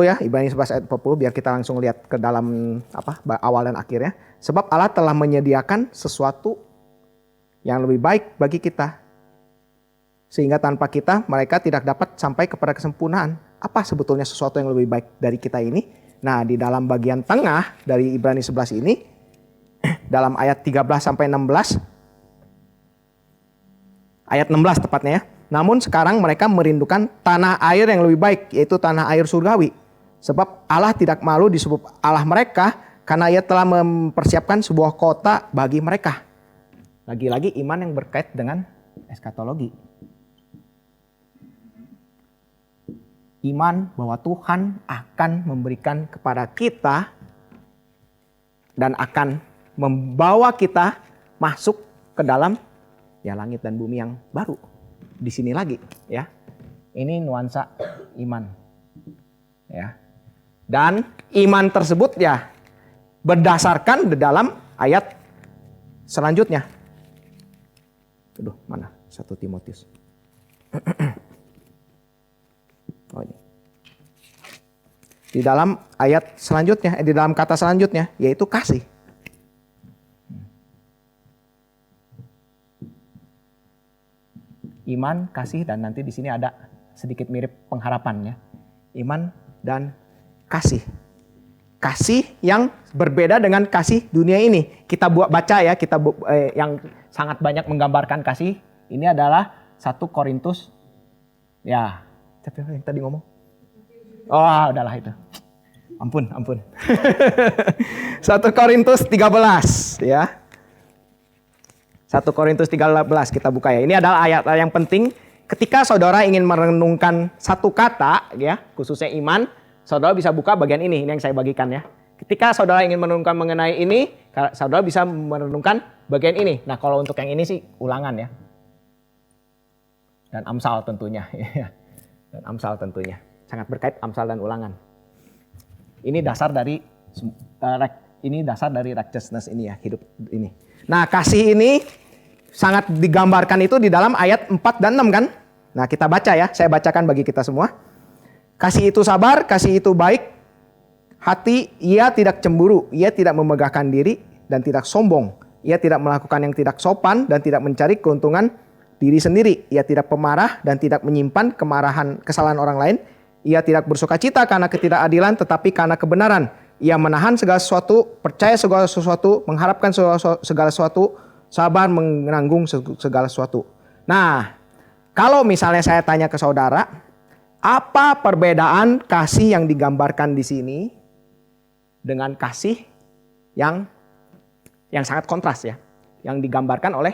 ya, Ibrani 11 ayat 40 biar kita langsung lihat ke dalam awal dan akhirnya. Sebab Allah telah menyediakan sesuatu yang lebih baik bagi kita. Sehingga tanpa kita mereka tidak dapat sampai kepada kesempurnaan. Apa sebetulnya sesuatu yang lebih baik dari kita ini? Nah, di dalam bagian tengah dari Ibrani 11 ini, dalam ayat 13 sampai 16, ayat 16 tepatnya ya. Namun sekarang mereka merindukan tanah air yang lebih baik, yaitu tanah air surgawi. Sebab Allah tidak malu disebut Allah mereka, karena Ia telah mempersiapkan sebuah kota bagi mereka. Lagi-lagi iman yang berkait dengan eskatologi. Iman bahwa Tuhan akan memberikan kepada kita dan akan membawa kita masuk ke dalam ya langit dan bumi yang baru. Di sini lagi ya. Ini nuansa iman. Ya. Dan iman tersebut ya berdasarkan di dalam ayat selanjutnya. Aduh, mana? 1 Timotius. Oh ini. Di dalam ayat selanjutnya, di dalam kata selanjutnya yaitu kasih. Iman, kasih, dan nanti di sini ada sedikit mirip pengharapan ya. Iman dan kasih. Kasih yang berbeda dengan kasih dunia ini. Kita baca ya, yang sangat banyak menggambarkan kasih. Ini adalah 1 Korintus. Ya, siapa yang tadi ngomong? Oh, udahlah itu. Ampun. 1 Korintus 13 ya. 1 Korintus 13 kita buka ya. Ini adalah ayat yang penting ketika saudara ingin merenungkan satu kata ya, khususnya iman, saudara bisa buka bagian ini yang saya bagikan ya. Ketika saudara ingin merenungkan mengenai ini, saudara bisa merenungkan bagian ini. Nah, kalau untuk yang ini sih ulangan ya. Dan Amsal tentunya ya. Dan Amsal tentunya. Sangat berkait Amsal dan ulangan. Ini dasar dari righteousness ini ya, hidup ini. Nah, kasih ini sangat digambarkan itu di dalam ayat 4 dan 6 kan? Nah, kita baca ya, saya bacakan bagi kita semua. Kasih itu sabar, kasih itu baik hati, ia tidak cemburu, ia tidak memegahkan diri dan tidak sombong. Ia tidak melakukan yang tidak sopan dan tidak mencari keuntungan diri sendiri. Ia tidak pemarah dan tidak menyimpan kesalahan orang lain. Ia tidak bersukacita karena ketidakadilan tetapi karena kebenaran. Ia menahan segala sesuatu, percaya segala sesuatu, mengharapkan segala sesuatu, sabar menanggung segala sesuatu. Nah, kalau misalnya saya tanya ke saudara, apa perbedaan kasih yang digambarkan di sini dengan kasih yang sangat kontras ya, yang digambarkan oleh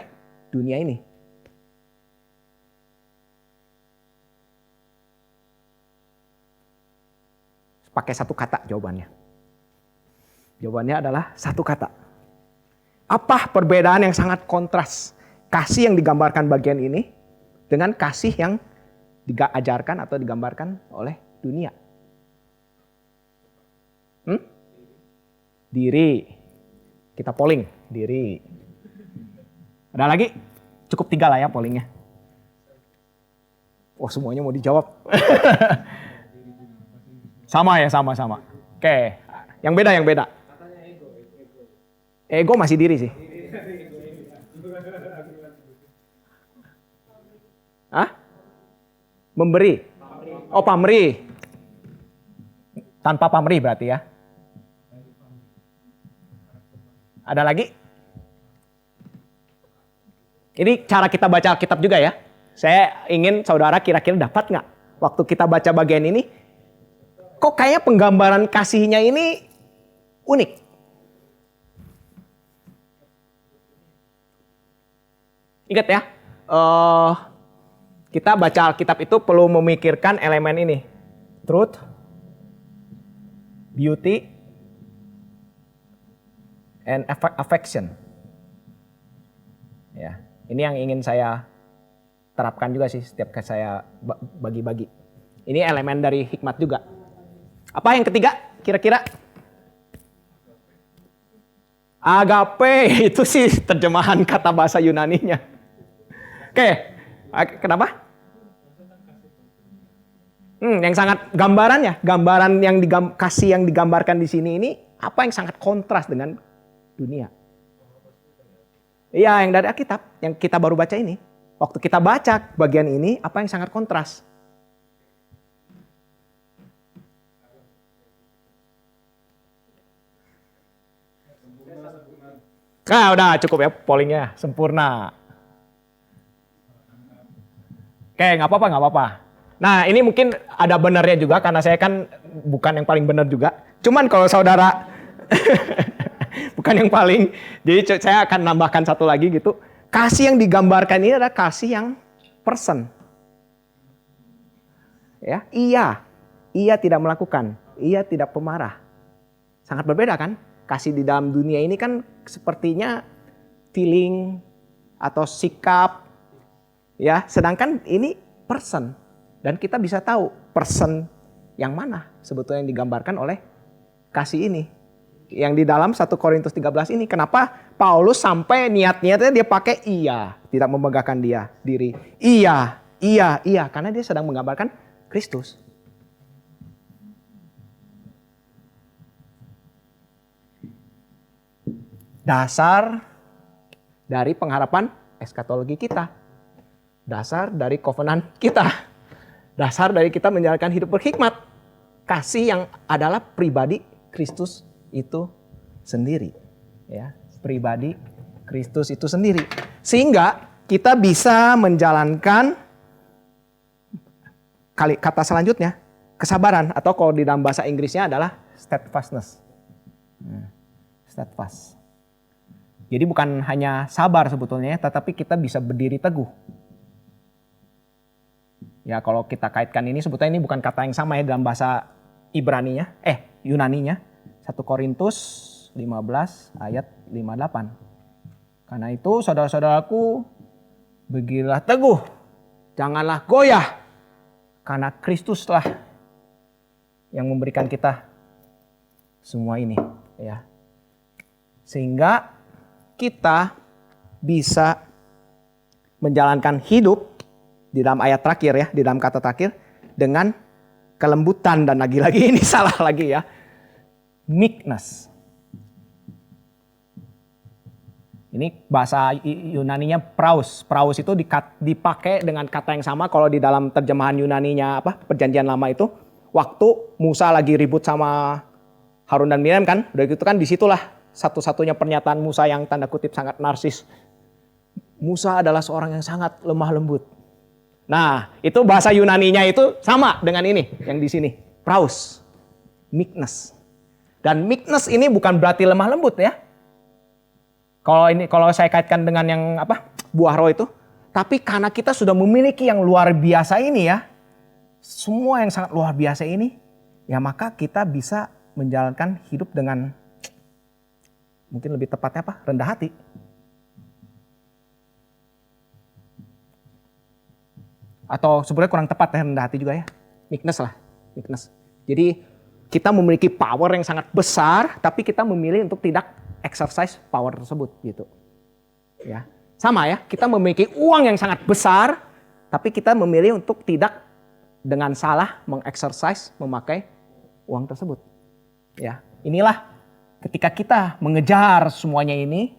dunia ini? Pakai satu kata jawabannya. Jawabannya adalah satu kata. Apa perbedaan yang sangat kontras kasih yang digambarkan bagian ini dengan kasih yang diajarkan atau digambarkan oleh dunia? Diri. Kita polling. Diri. Ada lagi? Cukup 3 lah ya pollingnya. Oh, semuanya mau dijawab. Sama ya, sama-sama. Oke. Yang beda. Ego masih diri sih. Hah? Memberi. Oh, pamrih. Tanpa pamrih berarti ya. Ada lagi? Ini cara kita baca Alkitab juga ya. Saya ingin saudara kira-kira dapat nggak waktu kita baca bagian ini, kok kayaknya penggambaran kasihnya ini unik. Ingat ya, kita baca Alkitab itu perlu memikirkan elemen ini. Truth, beauty, and affection. Ya, ini yang ingin saya terapkan juga sih setiap saya bagi-bagi. Ini elemen dari hikmat juga. Apa yang ketiga kira-kira? Agape, itu sih terjemahan kata bahasa Yunaninya. Oke, kenapa? Yang sangat gambaran yang kasih yang digambarkan di sini ini apa yang sangat kontras dengan dunia? Iya, yang dari Alkitab, yang kita baru baca ini. Waktu kita baca bagian ini, apa yang sangat kontras? Nah, udah cukup ya pollingnya, sempurna. Oke, nggak apa-apa. Nah, ini mungkin ada benarnya juga karena saya kan bukan yang paling benar juga. Cuman kalau saudara bukan yang paling, jadi saya akan nambahkan satu lagi gitu. Kasih yang digambarkan ini adalah kasih yang person. Ya, ia tidak melakukan, ia tidak pemarah. Sangat berbeda kan? Kasih di dalam dunia ini kan sepertinya feeling atau sikap. Ya, sedangkan ini person. Dan kita bisa tahu person yang mana sebetulnya yang digambarkan oleh kasih ini. Yang di dalam 1 Korintus 13 ini. Kenapa Paulus sampai niat-niatnya dia pakai ia. Tidak memegahkan diri. Iya. Karena dia sedang menggambarkan Kristus. Dasar dari pengharapan eskatologi kita. Dasar dari covenant kita. Dasar dari kita menjalankan hidup berhikmat. Kasih yang adalah pribadi Kristus itu sendiri. Ya, pribadi Kristus itu sendiri. Sehingga kita bisa menjalankan kata selanjutnya, kesabaran. Atau kalau di dalam bahasa Inggrisnya adalah steadfastness. Steadfast. Jadi bukan hanya sabar sebetulnya, tetapi kita bisa berdiri teguh. Ya kalau kita kaitkan ini sebetulnya ini bukan kata yang sama ya dalam bahasa Ibraninya, Yunaninya. 1 Korintus 15 ayat 58. Karena itu saudara-saudaraku, berdirilah teguh, janganlah goyah. Karena Kristuslah yang memberikan kita semua ini, ya. Sehingga kita bisa menjalankan hidup di dalam ayat terakhir ya, di dalam kata terakhir dengan kelembutan, dan lagi-lagi ini salah lagi ya. Meekness. Ini bahasa Yunaninya praus. Praus itu dipakai dengan kata yang sama kalau di dalam terjemahan Yunaninya Perjanjian Lama itu. Waktu Musa lagi ribut sama Harun dan Miriam kan. Udah gitu kan disitulah satu-satunya pernyataan Musa yang tanda kutip sangat narsis. Musa adalah seorang yang sangat lemah lembut. Nah, itu bahasa Yunaninya itu sama dengan ini yang di sini. Praus. Meekness. Dan meekness ini bukan berarti lemah lembut ya. Kalau saya kaitkan dengan yang buah roh itu, tapi karena kita sudah memiliki yang luar biasa ini ya. Semua yang sangat luar biasa ini, ya maka kita bisa menjalankan hidup dengan mungkin lebih tepatnya rendah hati. Atau sebenarnya kurang tepat ya rendah hati juga ya. Meekness lah, meekness. Jadi kita memiliki power yang sangat besar, tapi kita memilih untuk tidak exercise power tersebut gitu. Ya. Sama ya, kita memiliki uang yang sangat besar, tapi kita memilih untuk tidak dengan salah mengexercise memakai uang tersebut. Ya, inilah ketika kita mengejar semuanya ini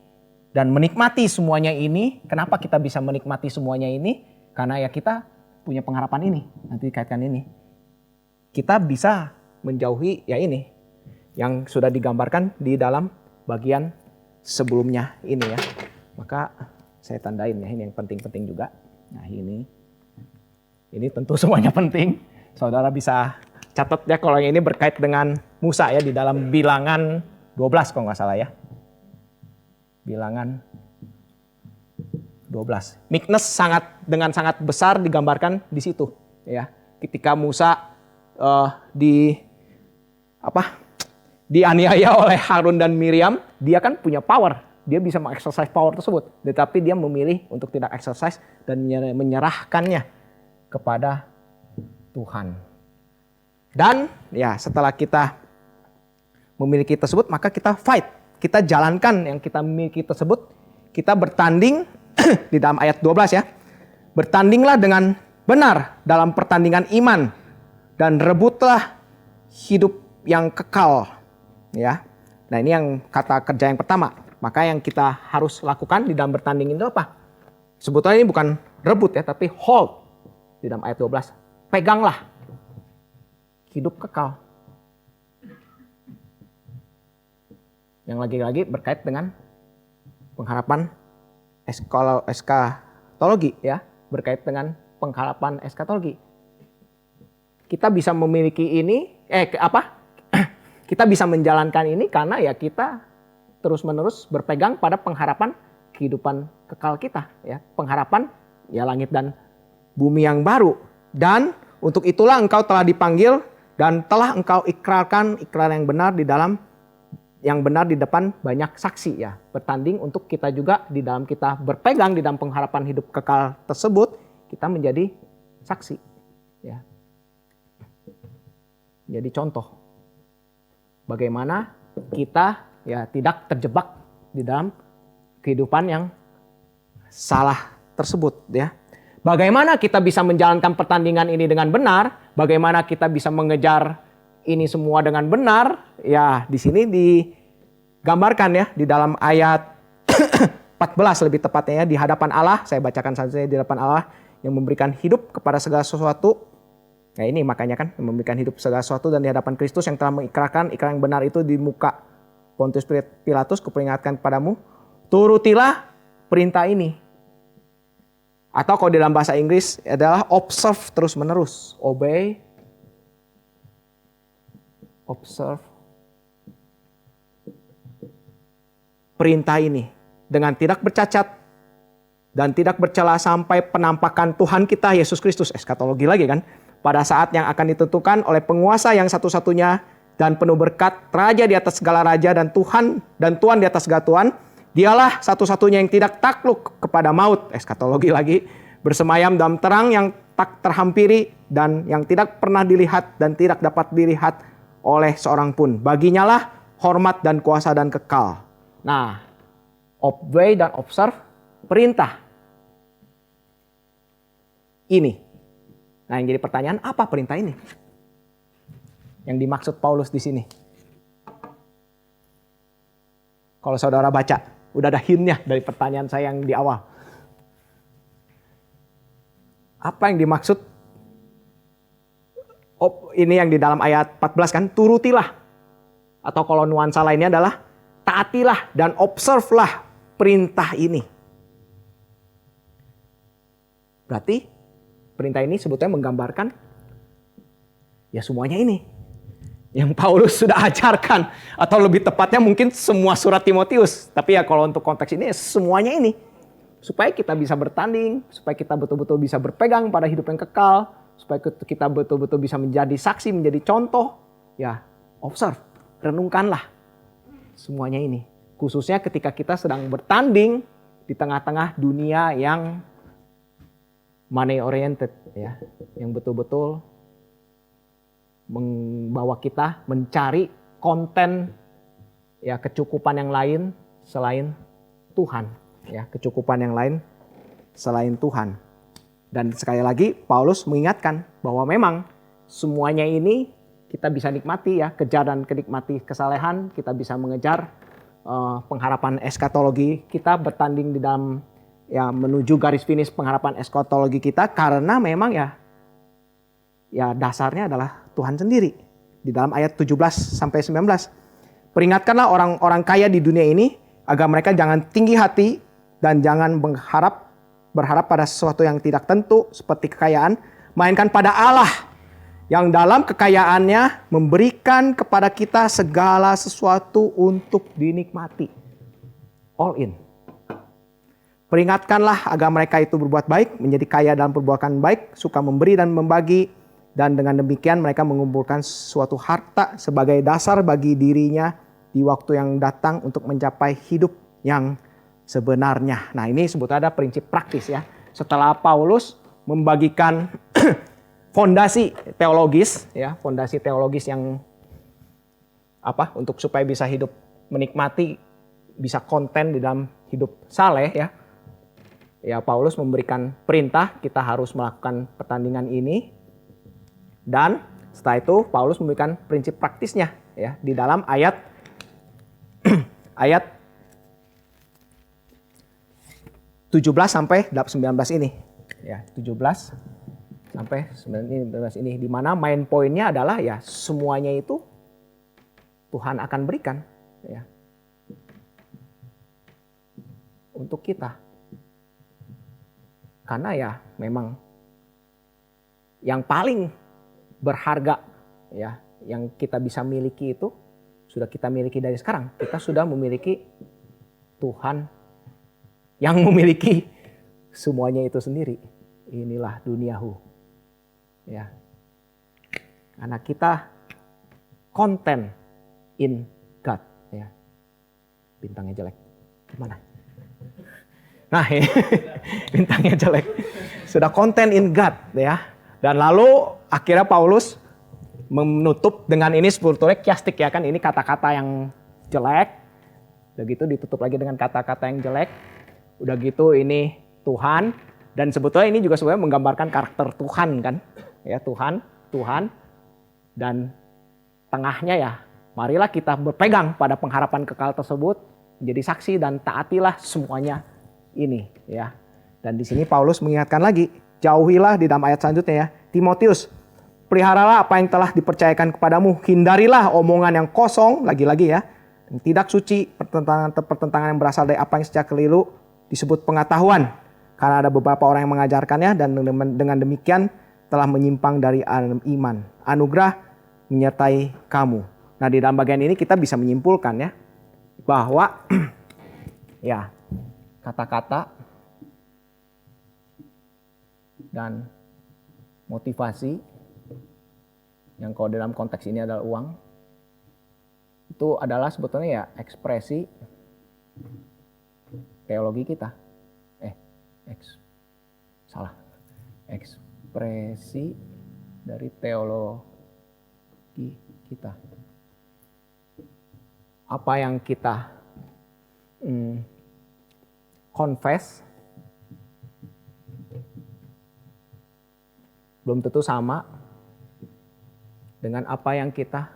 dan menikmati semuanya ini, kenapa kita bisa menikmati semuanya ini? Karena ya kita punya pengharapan ini, nanti dikaitkan ini. Kita bisa menjauhi ya ini yang sudah digambarkan di dalam bagian sebelumnya ini ya. Maka saya tandain ya, ini yang penting-penting juga. Nah ini tentu semuanya penting. Saudara bisa catat ya kalau yang ini berkait dengan Musa ya di dalam Bilangan 12 kalau nggak salah ya. Bilangan 12. Meekness dengan sangat besar digambarkan di situ ya. Ketika Musa dianiaya oleh Harun dan Miriam, dia kan punya power. Dia bisa mengexercise power tersebut. Tetapi dia memilih untuk tidak exercise dan menyerahkannya kepada Tuhan. Dan ya setelah kita memiliki tersebut, maka kita fight. Kita jalankan yang kita miliki tersebut. Kita bertanding di dalam ayat 12 ya. Bertandinglah dengan benar dalam pertandingan iman. Dan rebutlah hidup yang kekal. Ya. Nah ini yang kata kerja yang pertama. Maka yang kita harus lakukan di dalam bertanding itu apa? Sebetulnya ini bukan rebut ya, tapi hold. Di dalam ayat 12. Peganglah hidup kekal. Yang lagi-lagi berkait dengan pengharapan eskatologi ya, berkait dengan pengharapan eskatologi. Kita bisa memiliki ini kita bisa menjalankan ini karena ya kita terus-menerus berpegang pada pengharapan kehidupan kekal kita ya, pengharapan ya langit dan bumi yang baru. Dan untuk itulah engkau telah dipanggil dan telah engkau ikrarkan ikrar yang benar di depan banyak saksi ya. Bertanding untuk kita juga di dalam kita berpegang di dalam pengharapan hidup kekal tersebut, kita menjadi saksi ya. Jadi contoh bagaimana kita ya tidak terjebak di dalam kehidupan yang salah tersebut ya. Bagaimana kita bisa menjalankan pertandingan ini dengan benar? Bagaimana kita bisa mengejar ini semua dengan benar? Ya, di sini digambarkan ya di dalam ayat 14 lebih tepatnya ya, di hadapan Allah. Saya bacakan saja di hadapan Allah yang memberikan hidup kepada segala sesuatu. Nah ini makanya kan memberikan hidup segala sesuatu, dan di hadapan Kristus yang telah mengikrarkan ikrar yang benar itu di muka Pontius Pilatus, kuperingatkan kepadamu, turutilah perintah ini. Atau kalau di dalam bahasa Inggris adalah observe terus menerus. Obey, observe perintah ini. dengan tidak bercacat dan tidak bercela sampai penampakan Tuhan kita Yesus Kristus. Eskatologi lagi kan. Pada saat yang akan ditentukan oleh penguasa yang satu-satunya dan penuh berkat, raja di atas segala raja dan Tuhan di atas segala Tuhan. Dialah satu-satunya yang tidak takluk kepada maut. Eskatologi lagi. Bersemayam dalam terang yang tak terhampiri dan yang tidak pernah dilihat dan tidak dapat dilihat oleh seorang pun. Baginya lah hormat dan kuasa dan kekal. Nah, obey dan observe perintah ini. Nah, yang jadi pertanyaan, apa perintah ini yang dimaksud Paulus di sini? Kalau saudara baca, udah ada hintnya dari pertanyaan saya yang di awal. Apa yang dimaksud? Ini yang di dalam ayat 14 kan, turutilah. Atau kalau nuansa lainnya adalah taatilah dan observe-lah perintah ini. Berarti perintah ini sebetulnya menggambarkan ya semuanya ini yang Paulus sudah ajarkan, atau lebih tepatnya mungkin semua surat Timotius. Tapi ya kalau untuk konteks ini semuanya ini supaya kita bisa bertanding, supaya kita betul-betul bisa berpegang pada hidup yang kekal, supaya kita betul-betul bisa menjadi saksi, menjadi contoh. Ya, observe, renungkanlah semuanya ini. Khususnya ketika kita sedang bertanding di tengah-tengah dunia yang money oriented, ya, yang betul-betul membawa kita mencari konten, ya, kecukupan yang lain selain Tuhan, ya, kecukupan yang lain selain Tuhan. Dan sekali lagi Paulus mengingatkan bahwa memang semuanya ini kita bisa nikmati, ya, kejar dan kenikmati kesalehan, kita bisa mengejar pengharapan eskatologi kita, bertanding di dalam, ya, menuju garis finish pengharapan eskatologi kita, karena memang ya dasarnya adalah Tuhan sendiri. Di dalam ayat 17 sampai 19. Peringatkanlah orang-orang kaya di dunia ini agar mereka jangan tinggi hati dan jangan berharap pada sesuatu yang tidak tentu seperti kekayaan, melainkan pada Allah yang dalam kekayaannya memberikan kepada kita segala sesuatu untuk dinikmati. All in. Peringatkanlah agar mereka itu berbuat baik, menjadi kaya dalam perbuatan baik, suka memberi dan membagi, dan dengan demikian mereka mengumpulkan suatu harta sebagai dasar bagi dirinya di waktu yang datang untuk mencapai hidup yang sebenarnya. Nah, ini sebetulnya ada prinsip praktis, ya. Setelah Paulus membagikan fondasi teologis, ya, fondasi teologis yang untuk supaya bisa hidup menikmati, bisa konten di dalam hidup saleh, ya. Ya, Paulus memberikan perintah kita harus melakukan pertandingan ini. Dan setelah itu Paulus memberikan prinsip praktisnya, ya, di dalam ayat 17 sampai 19 ini. Ya, 17 sampai 19 ini, di mana main poinnya adalah ya semuanya itu Tuhan akan berikan, ya, untuk kita. Karena ya memang yang paling berharga, ya, yang kita bisa miliki itu sudah kita miliki dari sekarang. Kita sudah memiliki Tuhan yang memiliki semuanya itu sendiri. Inilah duniahu, ya. Karena kita content in God, ya. Bintangnya jelek. Gimana? Nah, bintangnya jelek. Sudah content in God, ya. Dan lalu akhirnya Paulus menutup dengan ini sebetulnya kiastik, ya kan, ini kata-kata yang jelek. Udah gitu ditutup lagi dengan kata-kata yang jelek. Udah gitu ini Tuhan, dan sebetulnya ini juga sebenarnya menggambarkan karakter Tuhan, kan. Ya, Tuhan, dan tengahnya ya marilah kita berpegang pada pengharapan kekal tersebut, menjadi saksi dan taatilah semuanya ini, ya. Dan di sini Paulus mengingatkan lagi, jauhilah di dalam ayat selanjutnya, ya, Timotius, peliharalah apa yang telah dipercayakan kepadamu, hindarilah omongan yang kosong, lagi-lagi, ya, yang tidak suci, pertentangan yang berasal dari apa yang secara keliru disebut pengetahuan, karena ada beberapa orang yang mengajarkannya dan dengan demikian telah menyimpang dari iman. Anugerah menyertai kamu. Nah, di dalam bagian ini kita bisa menyimpulkan, ya, bahwa ya kata-kata dan motivasi, yang kalau dalam konteks ini adalah uang, itu adalah sebetulnya ya ekspresi teologi kita. Ekspresi dari teologi kita. Apa yang kita confess belum tentu sama dengan apa yang kita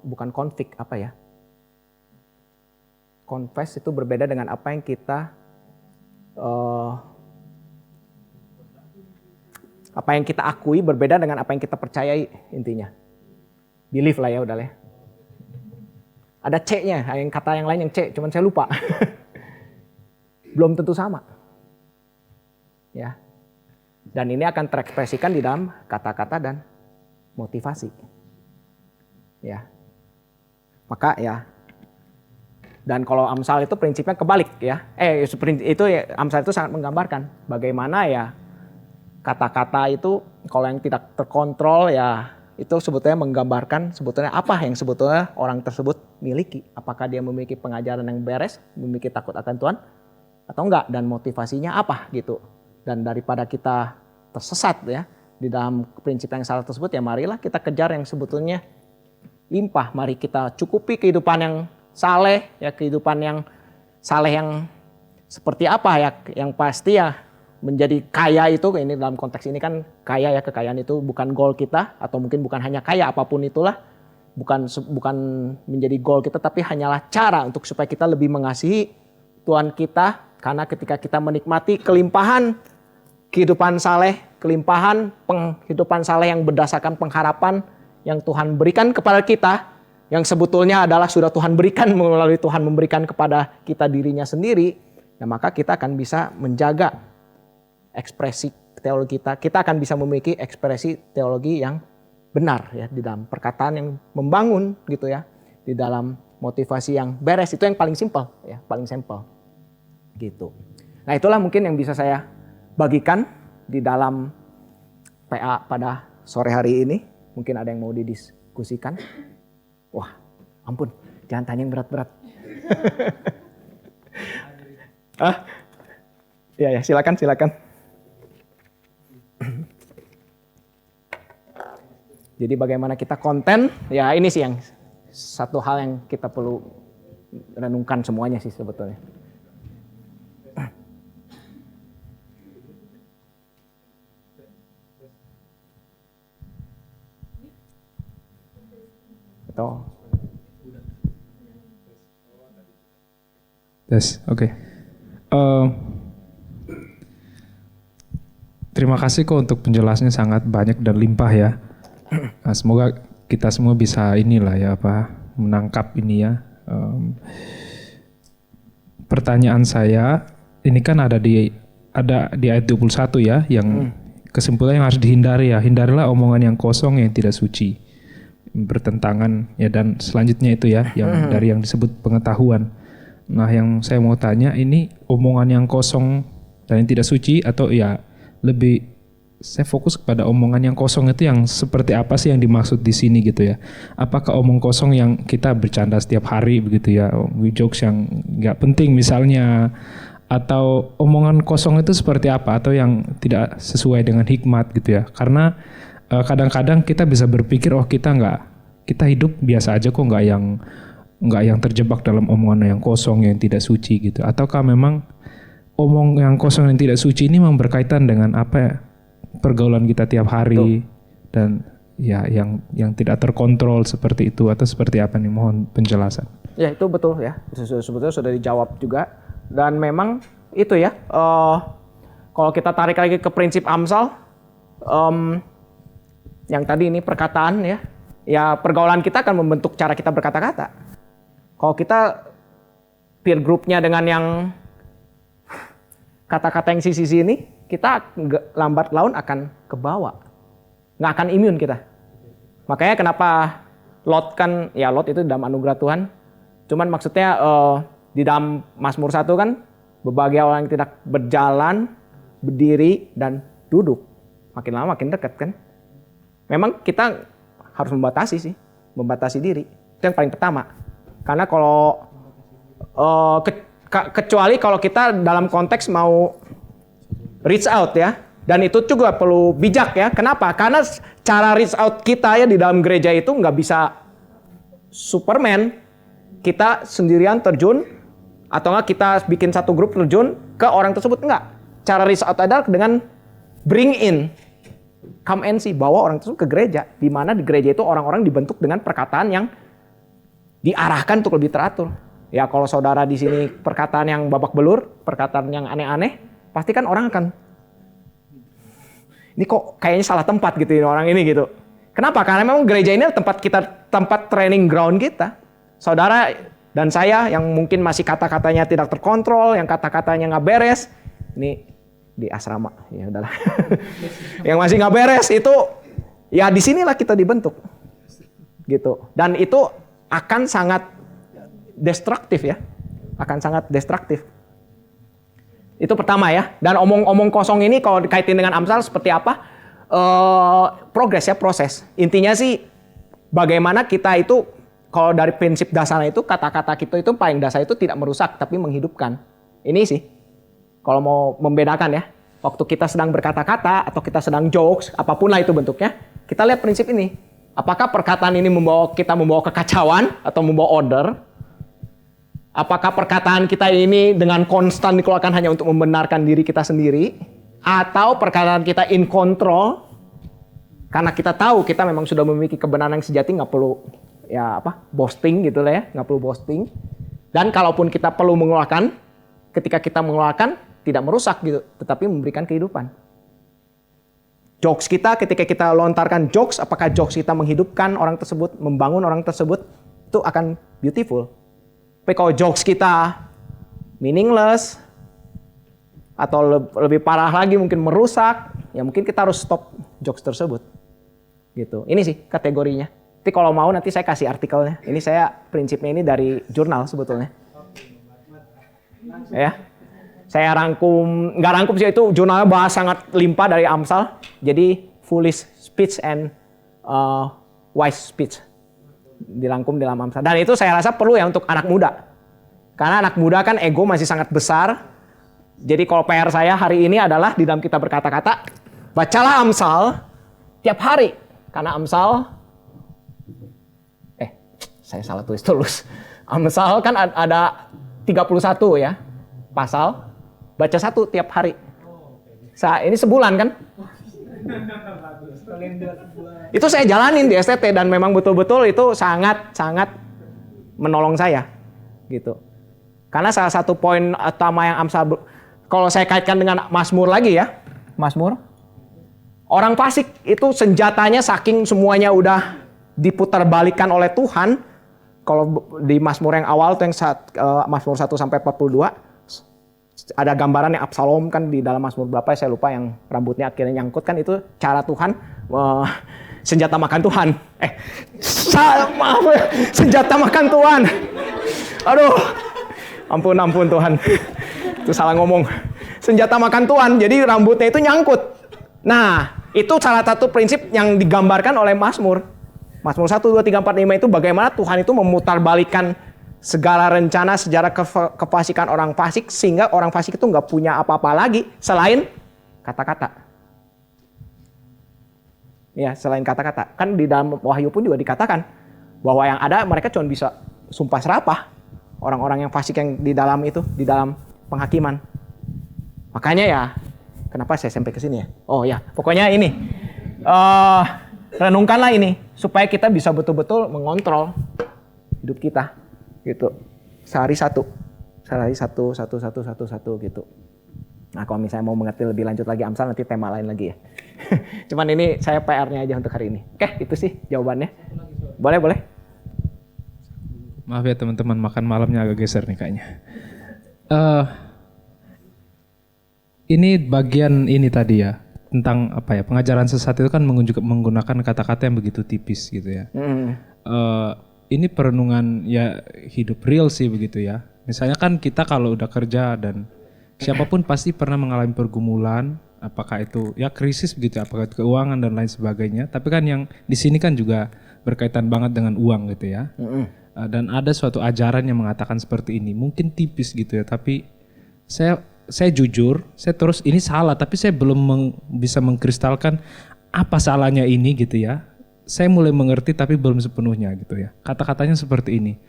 bukan konflik, apa ya? Confess itu berbeda dengan apa yang kita akui, berbeda dengan apa yang kita percayai, intinya. Belief lah ya, udah lah. Ada C-nya, yang kata yang lain yang C, cuman saya lupa. Belum tentu sama. Ya. Dan ini akan terekspresikan di dalam kata-kata dan motivasi. Ya. Maka ya. Dan kalau Amsal itu prinsipnya kebalik ya. Itu ya, Amsal itu sangat menggambarkan bagaimana ya kata-kata itu kalau yang tidak terkontrol ya itu sebetulnya menggambarkan sebetulnya apa yang sebetulnya orang tersebut miliki. Apakah dia memiliki pengajaran yang beres, memiliki takut akan Tuhan atau enggak, dan motivasinya apa gitu. Dan daripada kita tersesat ya di dalam prinsip yang salah tersebut, ya marilah kita kejar yang sebetulnya limpah. Mari kita cukupi kehidupan yang saleh ya, kehidupan yang saleh yang seperti apa ya, yang pasti ya menjadi kaya itu, ini dalam konteks ini kan kaya ya, kekayaan itu bukan goal kita, atau mungkin bukan hanya kaya, apapun itulah, bukan menjadi goal kita, tapi hanyalah cara untuk supaya kita lebih mengasihi Tuhan kita. Karena ketika kita menikmati kelimpahan kehidupan saleh, kelimpahan kehidupan saleh yang berdasarkan pengharapan yang Tuhan berikan kepada kita, yang sebetulnya adalah sudah Tuhan berikan melalui Tuhan memberikan kepada kita dirinya sendiri, ya maka kita akan bisa menjaga ekspresi teologi kita. Kita akan bisa memiliki ekspresi teologi yang benar ya, di dalam perkataan yang membangun gitu ya, di dalam motivasi yang beres. Itu yang paling simpel ya, paling simpel gitu. Nah, itulah mungkin yang bisa saya bagikan di dalam PA pada sore hari ini. Mungkin ada yang mau didiskusikan. Wah, ampun, jangan tanya yang berat-berat. Ya, silakan. Jadi bagaimana kita konten, ya ini sih yang satu hal yang kita perlu renungkan semuanya sih sebetulnya. Betul. Yes, oke. Terima kasih kok untuk penjelasannya, sangat banyak dan limpah ya. Nah, semoga kita semua bisa menangkap ini ya. Pertanyaan saya, ini kan ada di ayat 21 ya, yang kesimpulannya yang harus dihindari ya. Hindarilah omongan yang kosong yang tidak suci, bertentangan ya, dan selanjutnya itu ya, yang dari yang disebut pengetahuan. Nah, yang saya mau tanya, ini omongan yang kosong dan yang tidak suci, atau ya lebih saya fokus kepada omongan yang kosong itu yang seperti apa sih yang dimaksud di sini gitu ya? Apakah omong kosong yang kita bercanda setiap hari begitu ya, jokes yang nggak penting misalnya, atau omongan kosong itu seperti apa, atau yang tidak sesuai dengan hikmat gitu ya? Karena kadang-kadang kita bisa berpikir, oh kita hidup biasa aja kok, nggak yang terjebak dalam omongan yang kosong yang tidak suci gitu. Ataukah memang omong yang kosong yang tidak suci ini memang berkaitan dengan apa ya, pergaulan kita tiap hari. Betul. Dan ya yang tidak terkontrol seperti itu, atau seperti apa nih, mohon penjelasan. Ya itu betul ya, sebetulnya sudah dijawab juga. Dan memang itu ya, kalau kita tarik lagi ke prinsip Amsal, yang tadi ini perkataan ya pergaulan kita akan membentuk cara kita berkata-kata. Kalau kita peer groupnya dengan yang kata-kata yang sisi ini, kita lambat laun akan kebawa, nggak akan imun kita. Makanya kenapa Lot itu dalam anugerah Tuhan, cuman maksudnya Di dalam Mazmur 1 kan, berbagai orang yang tidak berjalan, berdiri, dan duduk. Makin lama makin dekat kan. Memang kita harus membatasi diri. Itu yang paling pertama. Karena kalau kecuali kalau kita dalam konteks mau reach out ya. Dan itu juga perlu bijak ya. Kenapa? Karena cara reach out kita ya di dalam gereja itu nggak bisa Superman. Kita sendirian terjun atau nggak kita bikin satu grup terjun ke orang tersebut, nggak. Cara reach out adalah dengan bring in, come and see, bawa orang tersebut ke gereja. Di mana di gereja itu orang-orang dibentuk dengan perkataan yang diarahkan untuk lebih teratur. Ya kalau saudara di sini perkataan yang babak belur, perkataan yang aneh-aneh, pasti kan orang akan, ini kok kayaknya salah tempat gitu ini orang ini gitu. Kenapa? Karena memang gereja ini tempat training ground kita. Saudara dan saya yang mungkin masih kata-katanya tidak terkontrol, yang kata-katanya nggak beres, ini di asrama ya udahlah. Yang masih nggak beres itu ya disinilah kita dibentuk gitu. Dan itu akan sangat destruktif ya, akan sangat destruktif. Itu pertama ya. Dan omong-omong kosong ini kalau dikaitin dengan Amsal seperti apa? Proses. Intinya sih bagaimana kita itu, kalau dari prinsip dasarnya itu kata-kata kita itu paling dasar itu tidak merusak tapi menghidupkan. Ini sih kalau mau membedakan ya. Waktu kita sedang berkata-kata atau kita sedang jokes, apapun lah itu bentuknya, kita lihat prinsip ini. Apakah perkataan ini membawa kekacauan atau membawa order? Apakah perkataan kita ini dengan konstan dikeluarkan hanya untuk membenarkan diri kita sendiri? Atau perkataan kita in control? Karena kita tahu kita memang sudah memiliki kebenaran yang sejati, nggak perlu boasting gitu lah ya, nggak perlu boasting. Dan kalaupun kita perlu mengeluarkan, ketika kita mengeluarkan tidak merusak gitu, tetapi memberikan kehidupan. Jokes kita, ketika kita lontarkan jokes, apakah jokes kita menghidupkan orang tersebut, membangun orang tersebut, itu akan beautiful. Tapi kalau jokes kita meaningless, atau lebih parah lagi mungkin merusak, ya mungkin kita harus stop jokes tersebut. Gitu. Ini sih kategorinya. Tapi kalau mau nanti saya kasih artikelnya. Ini saya prinsipnya ini dari jurnal sebetulnya. Ya. Saya nggak rangkum sih, itu jurnalnya bahas sangat limpah dari Amsal. Jadi foolish speech and wise speech dirangkum dalam Amsal. Dan itu saya rasa perlu ya untuk anak muda. Karena anak muda kan ego masih sangat besar. Jadi kalau PR saya hari ini adalah di dalam kita berkata-kata, bacalah Amsal tiap hari. Karena Amsal, saya salah tulis. Amsal kan ada 31 ya pasal. Baca satu tiap hari. Ini sebulan kan? Itu saya jalanin di STT dan memang betul-betul itu sangat menolong saya gitu. Karena salah satu poin utama yang Amsal, kalau saya kaitkan dengan Mazmur lagi ya, Mazmur, orang fasik itu senjatanya saking semuanya udah diputarbalikkan oleh Tuhan. Kalau di Mazmur yang awal tuh yang Mazmur 1 sampai 42 ada gambaran yang Absalom kan di dalam Mazmur berapa saya lupa, yang rambutnya akhirnya nyangkut kan, itu cara Tuhan senjata makan Tuhan. Maaf, senjata makan Tuhan. Aduh, ampun Tuhan. Itu salah ngomong. Senjata makan Tuhan, jadi rambutnya itu nyangkut. Nah, itu salah satu prinsip yang digambarkan oleh Mazmur. Mazmur 1, 2, 3, 4, 5 itu bagaimana Tuhan itu memutarbalikkan segala rencana sejarah kefasikan orang fasik, sehingga orang fasik itu nggak punya apa-apa lagi selain kata-kata. Ya, selain kata-kata. Kan di dalam Wahyu pun juga dikatakan bahwa yang ada mereka cuma bisa sumpah serapah. Orang-orang yang fasik yang di dalam itu, di dalam penghakiman. Makanya ya, kenapa saya sampai ke sini ya? Oh ya, pokoknya ini. Renungkanlah ini supaya kita bisa betul-betul mengontrol hidup kita. Gitu. Sehari satu gitu. Nah, kalau misalnya mau mengerti lebih lanjut lagi Amsal, nanti tema lain lagi ya. Cuman ini saya PR-nya aja untuk hari ini. Oke, itu sih jawabannya. Boleh. Maaf ya teman-teman, makan malamnya agak geser nih kayaknya. Ini bagian ini tadi ya, tentang apa ya, pengajaran sesat itu kan menggunakan kata-kata yang begitu tipis gitu ya. Ini perenungan ya hidup real sih begitu ya. Misalnya kan kita kalau udah kerja dan siapapun pasti pernah mengalami pergumulan, apakah itu ya krisis begitu, apakah itu keuangan dan lain sebagainya. Tapi kan yang di sini kan juga berkaitan banget dengan uang gitu ya. Dan ada suatu ajaran yang mengatakan seperti ini, mungkin tipis gitu ya, tapi saya jujur, saya terus ini salah, tapi saya belum bisa mengkristalkan apa salahnya ini gitu ya. Saya mulai mengerti tapi belum sepenuhnya gitu ya. Kata-katanya seperti ini.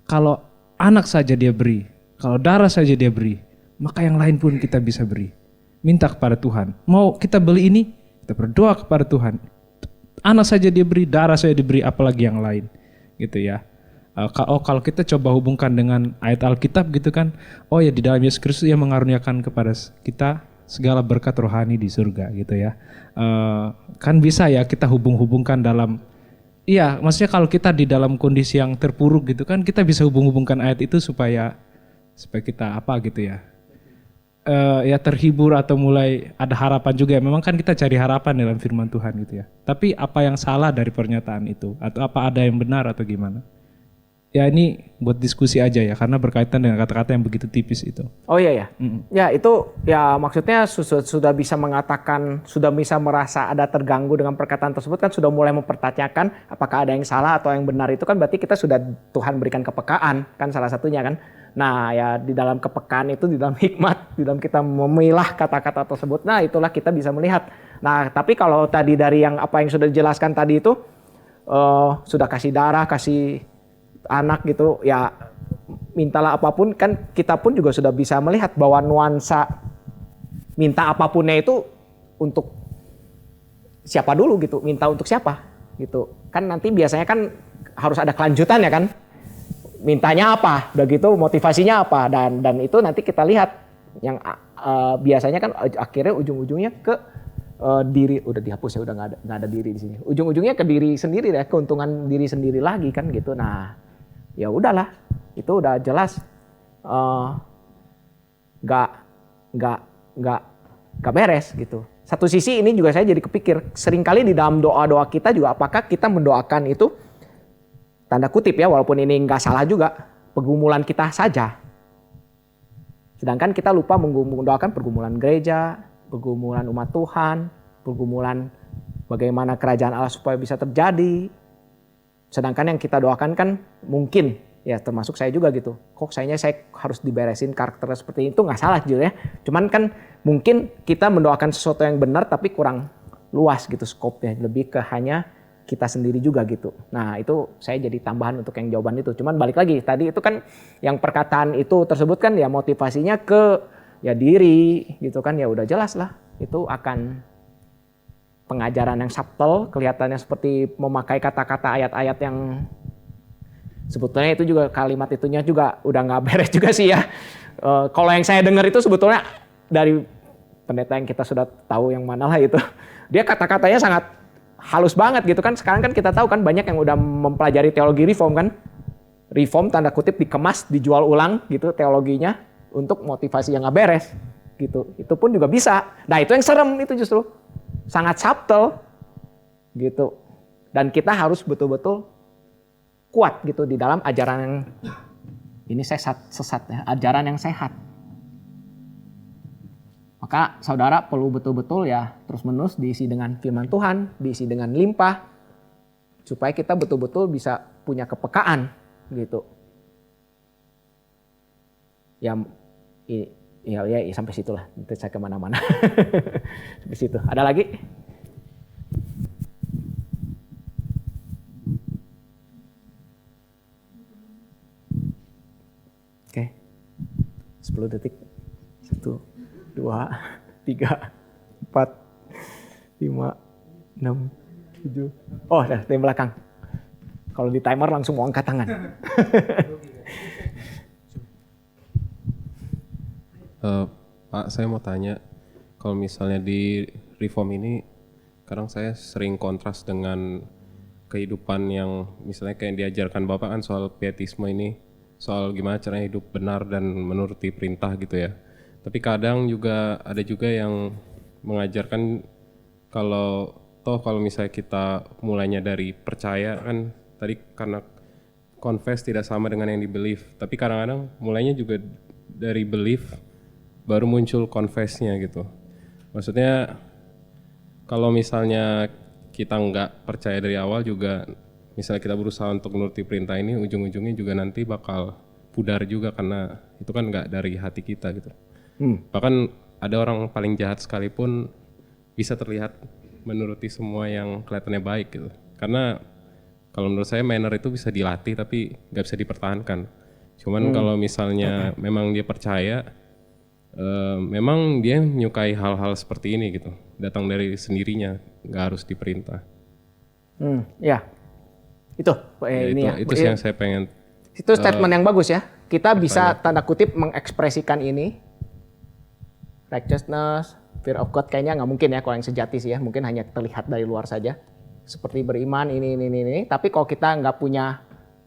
Kalau anak saja dia beri, kalau darah saja dia beri, maka yang lain pun kita bisa beri. Minta kepada Tuhan. Mau kita beli ini, kita berdoa kepada Tuhan. Anak saja dia beri, darah saja diberi, apalagi yang lain. Gitu ya. Kalau kita coba hubungkan dengan ayat Alkitab gitu kan, oh ya di dalam Yesus Kristus yang mengaruniakan kepada kita segala berkat rohani di surga gitu ya. Kan bisa ya kita hubung-hubungkan dalam, iya maksudnya kalau kita di dalam kondisi yang terpuruk gitu kan, kita bisa hubung-hubungkan ayat itu supaya kita apa gitu ya. Ya terhibur atau mulai ada harapan juga. Memang kan kita cari harapan dalam firman Tuhan gitu ya. Tapi apa yang salah dari pernyataan itu? Atau apa ada yang benar atau gimana? Ya ini buat diskusi aja ya, karena berkaitan dengan kata-kata yang begitu tipis itu. Oh iya ya. Ya itu ya maksudnya sudah bisa mengatakan, sudah bisa merasa ada terganggu dengan perkataan tersebut kan, sudah mulai mempertanyakan apakah ada yang salah atau yang benar, itu kan berarti kita sudah Tuhan berikan kepekaan kan salah satunya kan. Nah ya di dalam kepekaan itu, di dalam hikmat, di dalam kita memilah kata-kata tersebut, nah itulah kita bisa melihat. Nah tapi kalau tadi dari yang apa yang sudah dijelaskan tadi itu, sudah kasih darah, kasih anak gitu ya, mintalah apapun, kan kita pun juga sudah bisa melihat bahwa nuansa minta apapunnya itu untuk siapa dulu gitu, minta untuk siapa gitu kan, nanti biasanya kan harus ada kelanjutan ya kan, mintanya apa, udah gitu motivasinya apa, dan itu nanti kita lihat yang biasanya kan akhirnya ujung-ujungnya ke diri, udah dihapus ya, udah nggak ada diri di sini, ujung-ujungnya ke diri sendiri deh, keuntungan diri sendiri lagi kan gitu. Nah ya udahlah, itu udah jelas nggak beres gitu. Satu sisi ini juga saya jadi kepikir, seringkali di dalam doa-doa kita juga, apakah kita mendoakan itu tanda kutip ya, walaupun ini nggak salah juga, pergumulan kita saja, sedangkan kita lupa mendoakan pergumulan gereja, pergumulan umat Tuhan, pergumulan bagaimana kerajaan Allah supaya bisa terjadi. Sedangkan yang kita doakan kan mungkin, ya termasuk saya juga gitu, kok saya harus diberesin karakternya seperti itu, nggak salah jujur ya. Cuman kan mungkin kita mendoakan sesuatu yang benar tapi kurang luas gitu skopnya, lebih ke hanya kita sendiri juga gitu. Nah itu saya jadi tambahan untuk yang jawaban itu. Cuman balik lagi, tadi itu kan yang perkataan itu tersebut kan ya motivasinya ke ya diri gitu kan, ya udah jelas lah itu akan pengajaran yang subtle, kelihatannya seperti memakai kata-kata ayat-ayat yang sebetulnya itu juga kalimat itunya juga udah nggak beres juga sih ya. Kalau yang saya dengar itu sebetulnya dari pendeta yang kita sudah tahu yang mana lah itu, dia kata-katanya sangat halus banget gitu kan. Sekarang kan kita tahu kan banyak yang udah mempelajari teologi reform kan, reform tanda kutip dikemas, dijual ulang gitu teologinya untuk motivasi yang nggak beres gitu. Itu pun juga bisa. Nah itu yang serem itu justru. Sangat subtle gitu, dan kita harus betul-betul kuat gitu di dalam ajaran yang ini sesat ya, ajaran yang sehat. Maka saudara perlu betul-betul ya terus-menerus diisi dengan firman Tuhan, diisi dengan limpah, supaya kita betul-betul bisa punya kepekaan gitu. Ya sampai situlah, nanti saya kemana-mana. Sampai situ. Ada lagi? Oke. 10 detik. 1, 2, 3, 4, 5, 6, 7. Oh, dari belakang. Kalau di timer langsung mau angkat tangan. Pak, saya mau tanya, kalau misalnya di reform ini, kadang saya sering kontras dengan kehidupan yang misalnya kayak diajarkan Bapak kan soal pietisme ini, soal gimana caranya hidup benar dan menuruti perintah gitu ya. Tapi kadang juga ada juga yang mengajarkan kalau misalnya kita mulainya dari percaya kan, tadi karena confess tidak sama dengan yang di believe. Tapi kadang-kadang mulainya juga dari believe baru muncul confess-nya gitu. Maksudnya kalau misalnya kita nggak percaya dari awal juga, misalnya kita berusaha untuk menuruti perintah ini, ujung-ujungnya juga nanti bakal pudar juga karena itu kan nggak dari hati kita gitu. Bahkan ada orang paling jahat sekalipun bisa terlihat menuruti semua yang kelihatannya baik gitu. Karena kalau menurut saya manner itu bisa dilatih tapi nggak bisa dipertahankan. Cuman kalau misalnya memang dia percaya, memang dia menyukai hal-hal seperti ini gitu. Datang dari sendirinya, nggak harus diperintah. Ya, itu ini ya. Itu sih yang saya pengen. Itu statement yang bagus ya. Kita bisa tanda kutip mengekspresikan ini. Righteousness, fear of God kayaknya nggak mungkin ya kalau yang sejati sih ya. Mungkin hanya terlihat dari luar saja. Seperti beriman ini. Tapi kalau kita nggak punya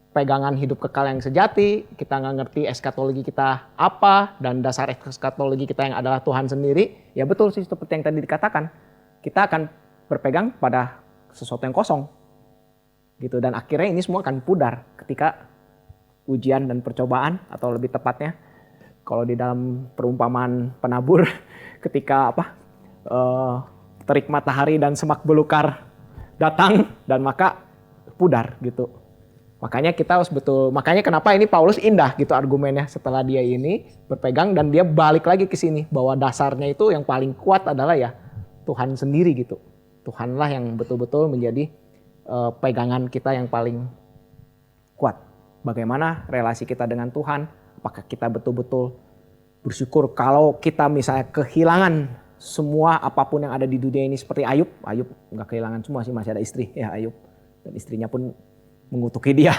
pegangan hidup kekal yang sejati, kita nggak ngerti eskatologi kita apa, dan dasar eskatologi kita yang adalah Tuhan sendiri, ya betul sih seperti yang tadi dikatakan. Kita akan berpegang pada sesuatu yang kosong. Gitu, dan akhirnya ini semua akan pudar ketika ujian dan percobaan, atau lebih tepatnya kalau di dalam perumpamaan penabur ketika terik matahari dan semak belukar datang dan maka pudar gitu. Makanya kita harus makanya kenapa ini Paulus indah gitu argumennya setelah dia ini berpegang dan dia balik lagi ke sini bahwa dasarnya itu yang paling kuat adalah ya Tuhan sendiri gitu. Tuhanlah yang betul-betul menjadi pegangan kita yang paling kuat. Bagaimana relasi kita dengan Tuhan? Apakah kita betul-betul bersyukur kalau kita misalnya kehilangan semua apapun yang ada di dunia ini seperti Ayub nggak kehilangan semua sih, masih ada istri ya Ayub, dan istrinya pun mengutuki dia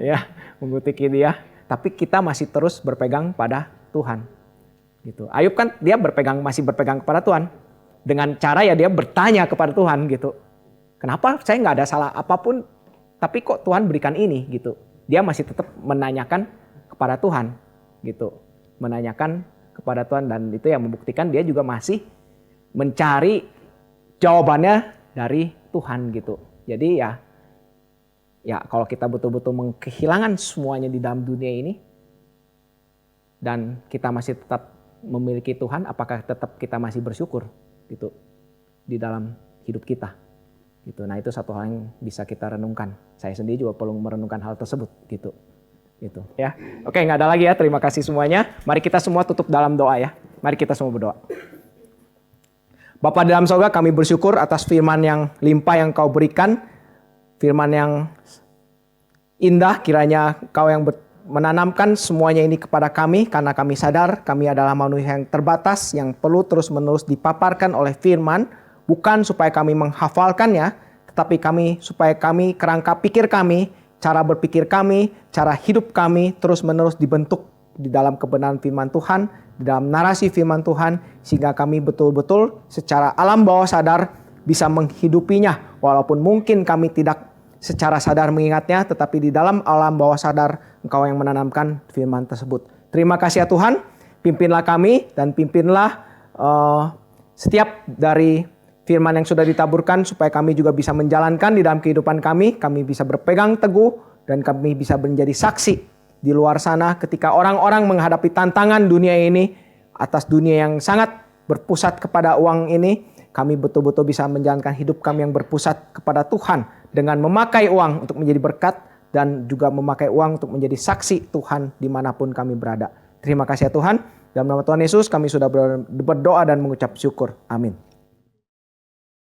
ya, mengutuki dia, tapi kita masih terus berpegang pada Tuhan gitu. Ayub kan dia masih berpegang kepada Tuhan dengan cara ya dia bertanya kepada Tuhan gitu, kenapa saya nggak ada salah apapun tapi kok Tuhan berikan ini gitu. Dia masih tetap menanyakan kepada Tuhan gitu, menanyakan kepada Tuhan, dan itu yang membuktikan dia juga masih mencari jawabannya dari Tuhan gitu. Jadi ya kalau kita betul-betul kehilangan semuanya di dalam dunia ini dan kita masih tetap memiliki Tuhan, apakah tetap kita masih bersyukur gitu di dalam hidup kita gitu. Nah itu satu hal yang bisa kita renungkan. Saya sendiri juga perlu merenungkan hal tersebut gitu ya. Oke, nggak ada lagi ya, terima kasih semuanya. Mari kita semua tutup dalam doa ya. Mari kita semua berdoa. Bapa di dalam sorga, kami bersyukur atas firman yang limpah yang Kau berikan, firman yang indah. Kiranya Kau yang menanamkan semuanya ini kepada kami, karena kami sadar kami adalah manusia yang terbatas yang perlu terus-menerus dipaparkan oleh firman, bukan supaya kami menghafalkannya, tetapi supaya kami, kerangka pikir kami, cara berpikir kami, cara hidup kami terus-menerus dibentuk di dalam kebenaran firman Tuhan, di dalam narasi firman Tuhan, sehingga kami betul-betul secara alam bawah sadar bisa menghidupinya. Walaupun mungkin kami tidak secara sadar mengingatnya, tetapi di dalam alam bawah sadar Engkau yang menanamkan firman tersebut. Terima kasih ya Tuhan, pimpinlah kami dan pimpinlah setiap dari firman yang sudah ditaburkan supaya kami juga bisa menjalankan di dalam kehidupan kami bisa berpegang teguh dan kami bisa menjadi saksi di luar sana ketika orang-orang menghadapi tantangan dunia ini, atas dunia yang sangat berpusat kepada uang ini, kami betul-betul bisa menjalankan hidup kami yang berpusat kepada Tuhan dengan memakai uang untuk menjadi berkat dan juga memakai uang untuk menjadi saksi Tuhan dimanapun kami berada. Terima kasih ya Tuhan. Dalam nama Tuhan Yesus kami sudah berdoa dan mengucap syukur. Amin.